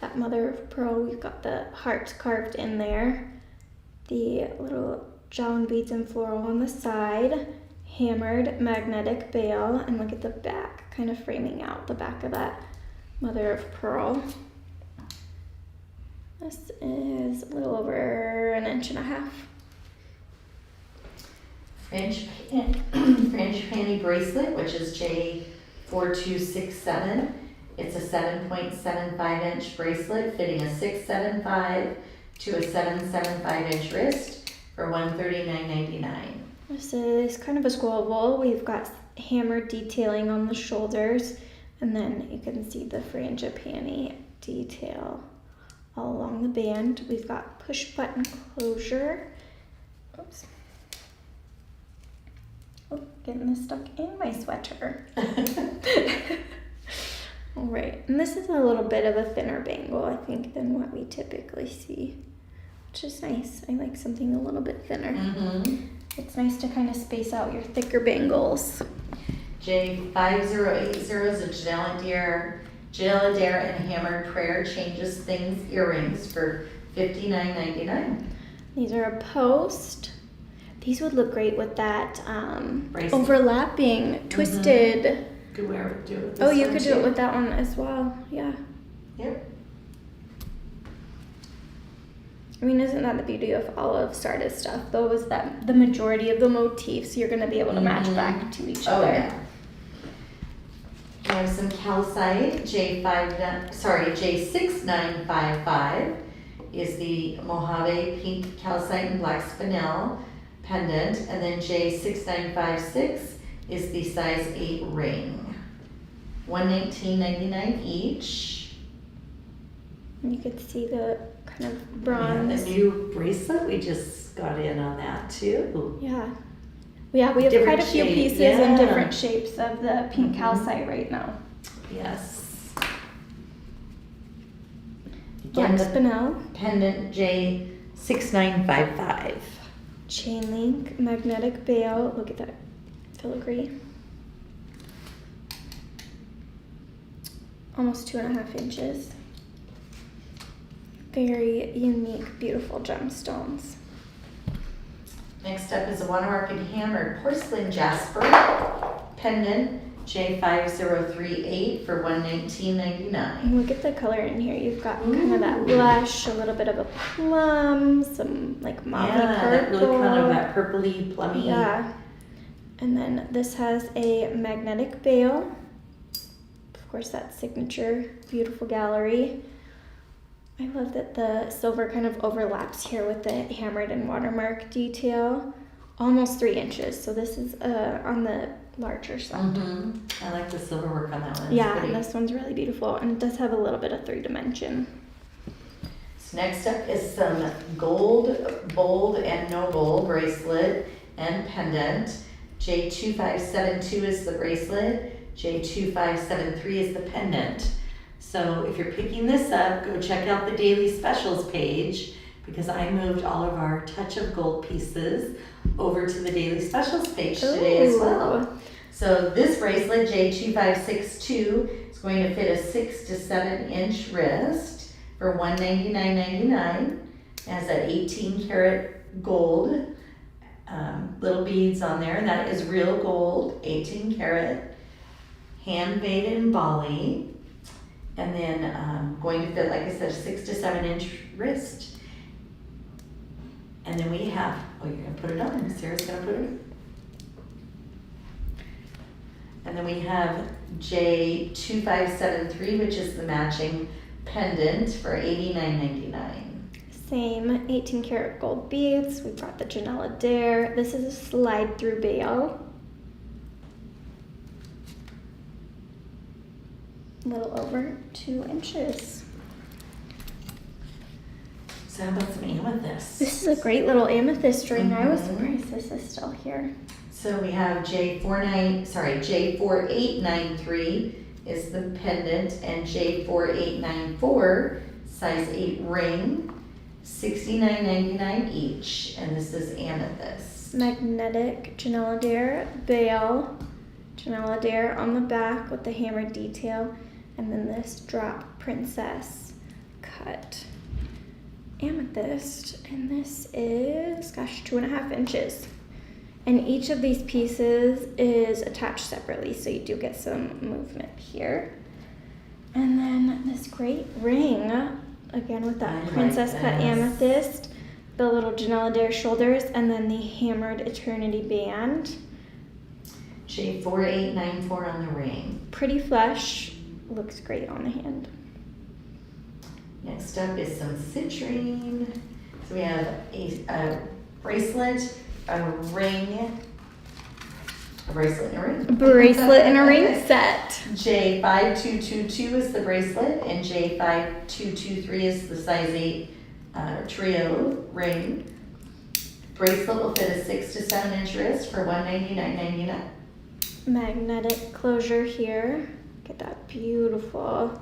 That mother of pearl, we've got the hearts carved in there. The little jawin beads and floral on the side. Hammered magnetic bail, and look at the back, kind of framing out the back of that mother of pearl. This is a little over 1.5 inches. French panty bracelet, which is J4267. It's a 7.75 inch bracelet fitting a 675 to a 775 inch wrist for $139.99. This is kind of a squoval. We've got hammered detailing on the shoulders, and then you can see the frangipani detail all along the band. We've got push button closure. Oops. Oh, getting this stuck in my sweater. Right, and this is a little bit of a thinner bangle, I think, than what we typically see, which is nice. I like something a little bit thinner. Mm-hmm. It's nice to kind of space out your thicker bangles. J5080 is a Janyl and hammered prayer changes things earrings for $59.99. These are a post. These would look great with that Bracelet. overlapping, twisted. Could we ever do it with this Oh, you one could too? do it with that one as well. Yeah. Yep. I mean, isn't that the beauty of all of SARDA's stuff, though, is that the majority of the motifs you're going to be able to match back to each Oh, other. yeah. We have some calcite, J6955 is the Mojave pink calcite and black spinel pendant, and then J6956 is the size 8 ring. $119.99 each. And you could see the kind of And bronze. the new bracelet, we just got in on that too. Yeah. Yeah, we have Different quite a few shape, pieces yeah. in different shapes of the pink calcite right now. Yes. Black Again, the spinel, pendant J6955. chain link, magnetic bail. Look at that filigree. Almost 2.5 inches. Very unique, beautiful gemstones. Next up is a watermark and hammered porcelain jasper pendant J5038 for $119.99. And look at the color in here. You've got kind of that blush, a little bit of a plum, some like mauve Yeah, purple. that really kind of that purpley, plummy. Yeah. And then this has a magnetic bail. Of course, that signature, beautiful gallery. I love that the silver kind of overlaps here with the hammered and watermark detail. Almost 3 inches, so this is on the larger side. Mm-hmm. I like the silver work on that one. It's Yeah, pretty. and this one's really beautiful, and it does have a little bit of 3-dimension. So next up is some gold, bold, and noble bracelet and pendant. J2572 is the bracelet. J2573 is the pendant. So if you're picking this up, go check out the daily specials page because I moved all of our touch of gold pieces over to the daily specials page today as well. Ooh. So this bracelet, J2562, is going to fit a 6 to 7 inch wrist for $199.99. It has that 18 karat gold little beads on there, and that is real gold, 18 karat, hand made in Bali. And then going to fit, like I said, a 6 to 7 inch wrist. And then we have, oh, you're gonna put it on, Sarah's gonna put it on. And then we have J2573, which is the matching pendant for $89.99. Same 18 karat gold beads. We brought the Janyl. This is a slide through bail. A little over 2 inches. So how about some amethyst? This is a great little amethyst ring. I was surprised this is still here. So we have J4893 is the pendant, and J4894 size 8 ring, $69.99 each, and this is amethyst. Magnetic Janyl bail. Janyl on the back with the hammered detail, and then this drop princess cut amethyst, and this is 2.5 inches. And each of these pieces is attached separately, so you do get some movement here. And then this great ring, again with that princess cut amethyst, the little Janyl shoulders, and then the hammered eternity band. J4894 on the ring. Pretty flush, looks great on the hand. Next up is some citrine. So we have a bracelet, a ring, a bracelet and a ring. Bracelet and a ring set. J5222 is the bracelet, and J5223 is the size 8 trio ring. Bracelet will fit a 6 to 7 inch wrist for $199.99. Magnetic closure here, Look at that beautiful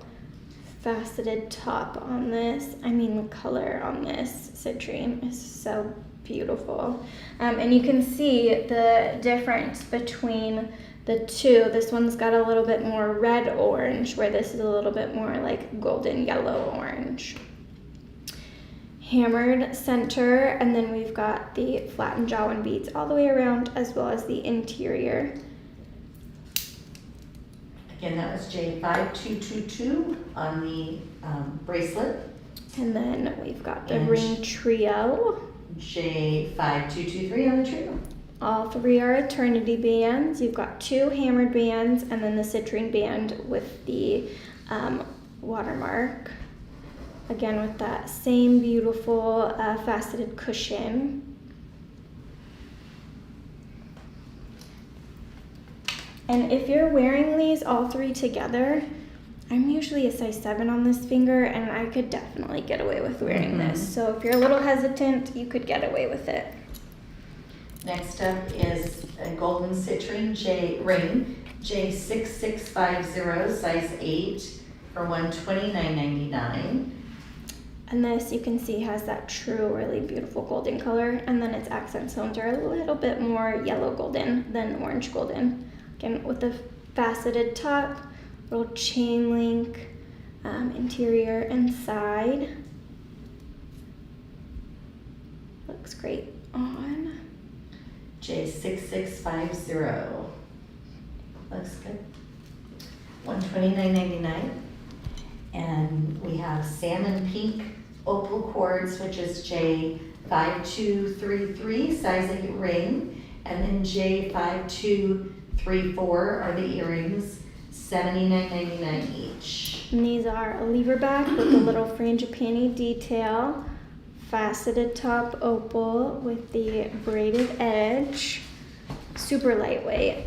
faceted top on this. I mean, the color on this citrine is so beautiful. And you can see the difference between the two. This one's got a little bit more red orange, where this is a little bit more like golden yellow orange. Hammered center, and then we've got the flattened Jawin beads all the way around, as well as the interior. Again, that was J5222 on the bracelet. And then we've got the ring trio. J5223 on the trio. All three are eternity bands. You've got 2 hammered bands, and then the citrine band with the watermark. Again, with that same beautiful faceted cushion. And if you're wearing these all 3 together, I'm usually a size 7 on this finger, and I could definitely get away with wearing this. So if you're a little hesitant, you could get away with it. Next up is a golden citrine ring, J6650, size 8 for $129.99. And this, you can see, has that true, really beautiful golden color, and then its accent tones are a little bit more yellow golden than orange golden. Again, with the faceted top, little chain link interior and side. Looks great on. J6650. Looks good. $129.99. And we have salmon pink opal quartz, which is J5233, size 8 ring. And then J5234 are the earrings, $79.99 each. And these are a lever back with a little frangipani detail, faceted top opal with the braided edge, super lightweight.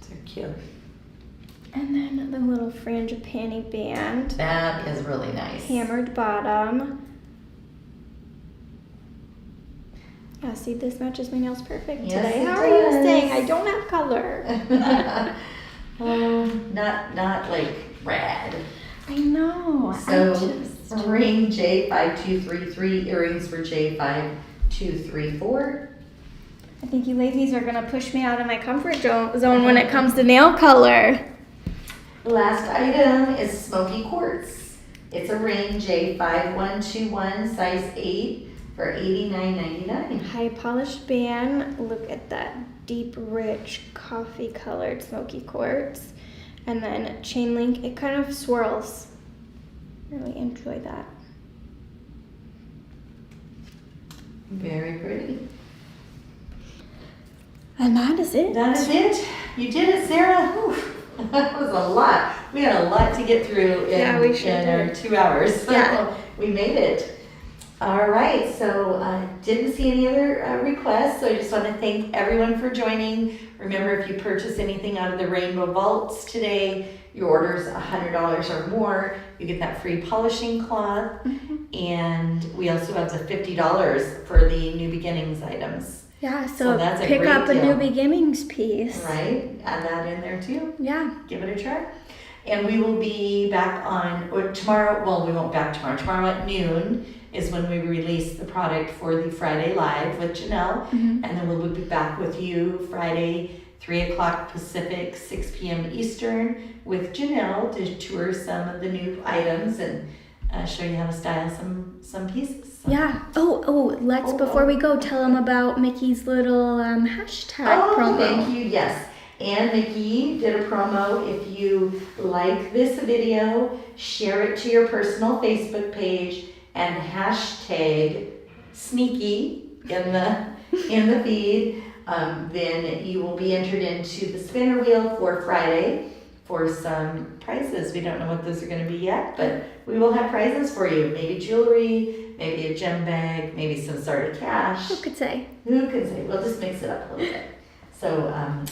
They're cute. And then the little frangipani band. That is really nice. Hammered bottom. Yeah, see, this matches my nails perfect Yes, today. it How are you does. saying I don't have color? Not like rad. I know. So ring J5233, earrings for J5234. I think you ladies are gonna push me out of my comfort zone when it comes to nail color. The last item is smoky quartz. It's a ring J5121, size 8 for $89.99. High polished band. Look at that deep, rich, coffee colored smoky quartz. And then chain link, it kind of swirls. Really enjoy that. Very pretty. And that is it. That is it. You did it, Sarah. Whew. That was a lot. We had a lot to get through in our 2 hours. So yeah. We made it. All right, so didn't see any other requests, so I just want to thank everyone for joining. Remember, if you purchase anything out of the Rainbow Vaults today, your order's $100 or more, you get that free polishing cloth. And we also have the $50 for the New Beginnings items. Yeah, so that's a pick great up a deal. New Beginnings piece. Right, add that in there too. Yeah. Give it a try. And we will be back on, or tomorrow, well, we won't back tomorrow. Tomorrow at noon is when we release the product for the Friday Live with Janyl. And then we'll be back with you Friday, 3 o'clock Pacific, 6 p.m. Eastern with Janyl to tour some of the new items and show you how to style some pieces. So. Yeah. Let's, before we go, tell them about Mickey's little hashtag promo. Thank you. Yes. And Mickey did a promo. If you like this video, share it to your personal Facebook page and hashtag sneaky in the feed. Then you will be entered into the spinner wheel for Friday for some prizes. We don't know what those are going to be yet, but we will have prizes for you. Maybe jewelry, maybe a gem bag, maybe some SARDA cash. Who could say? Who can say? We'll just mix it up a little bit. So that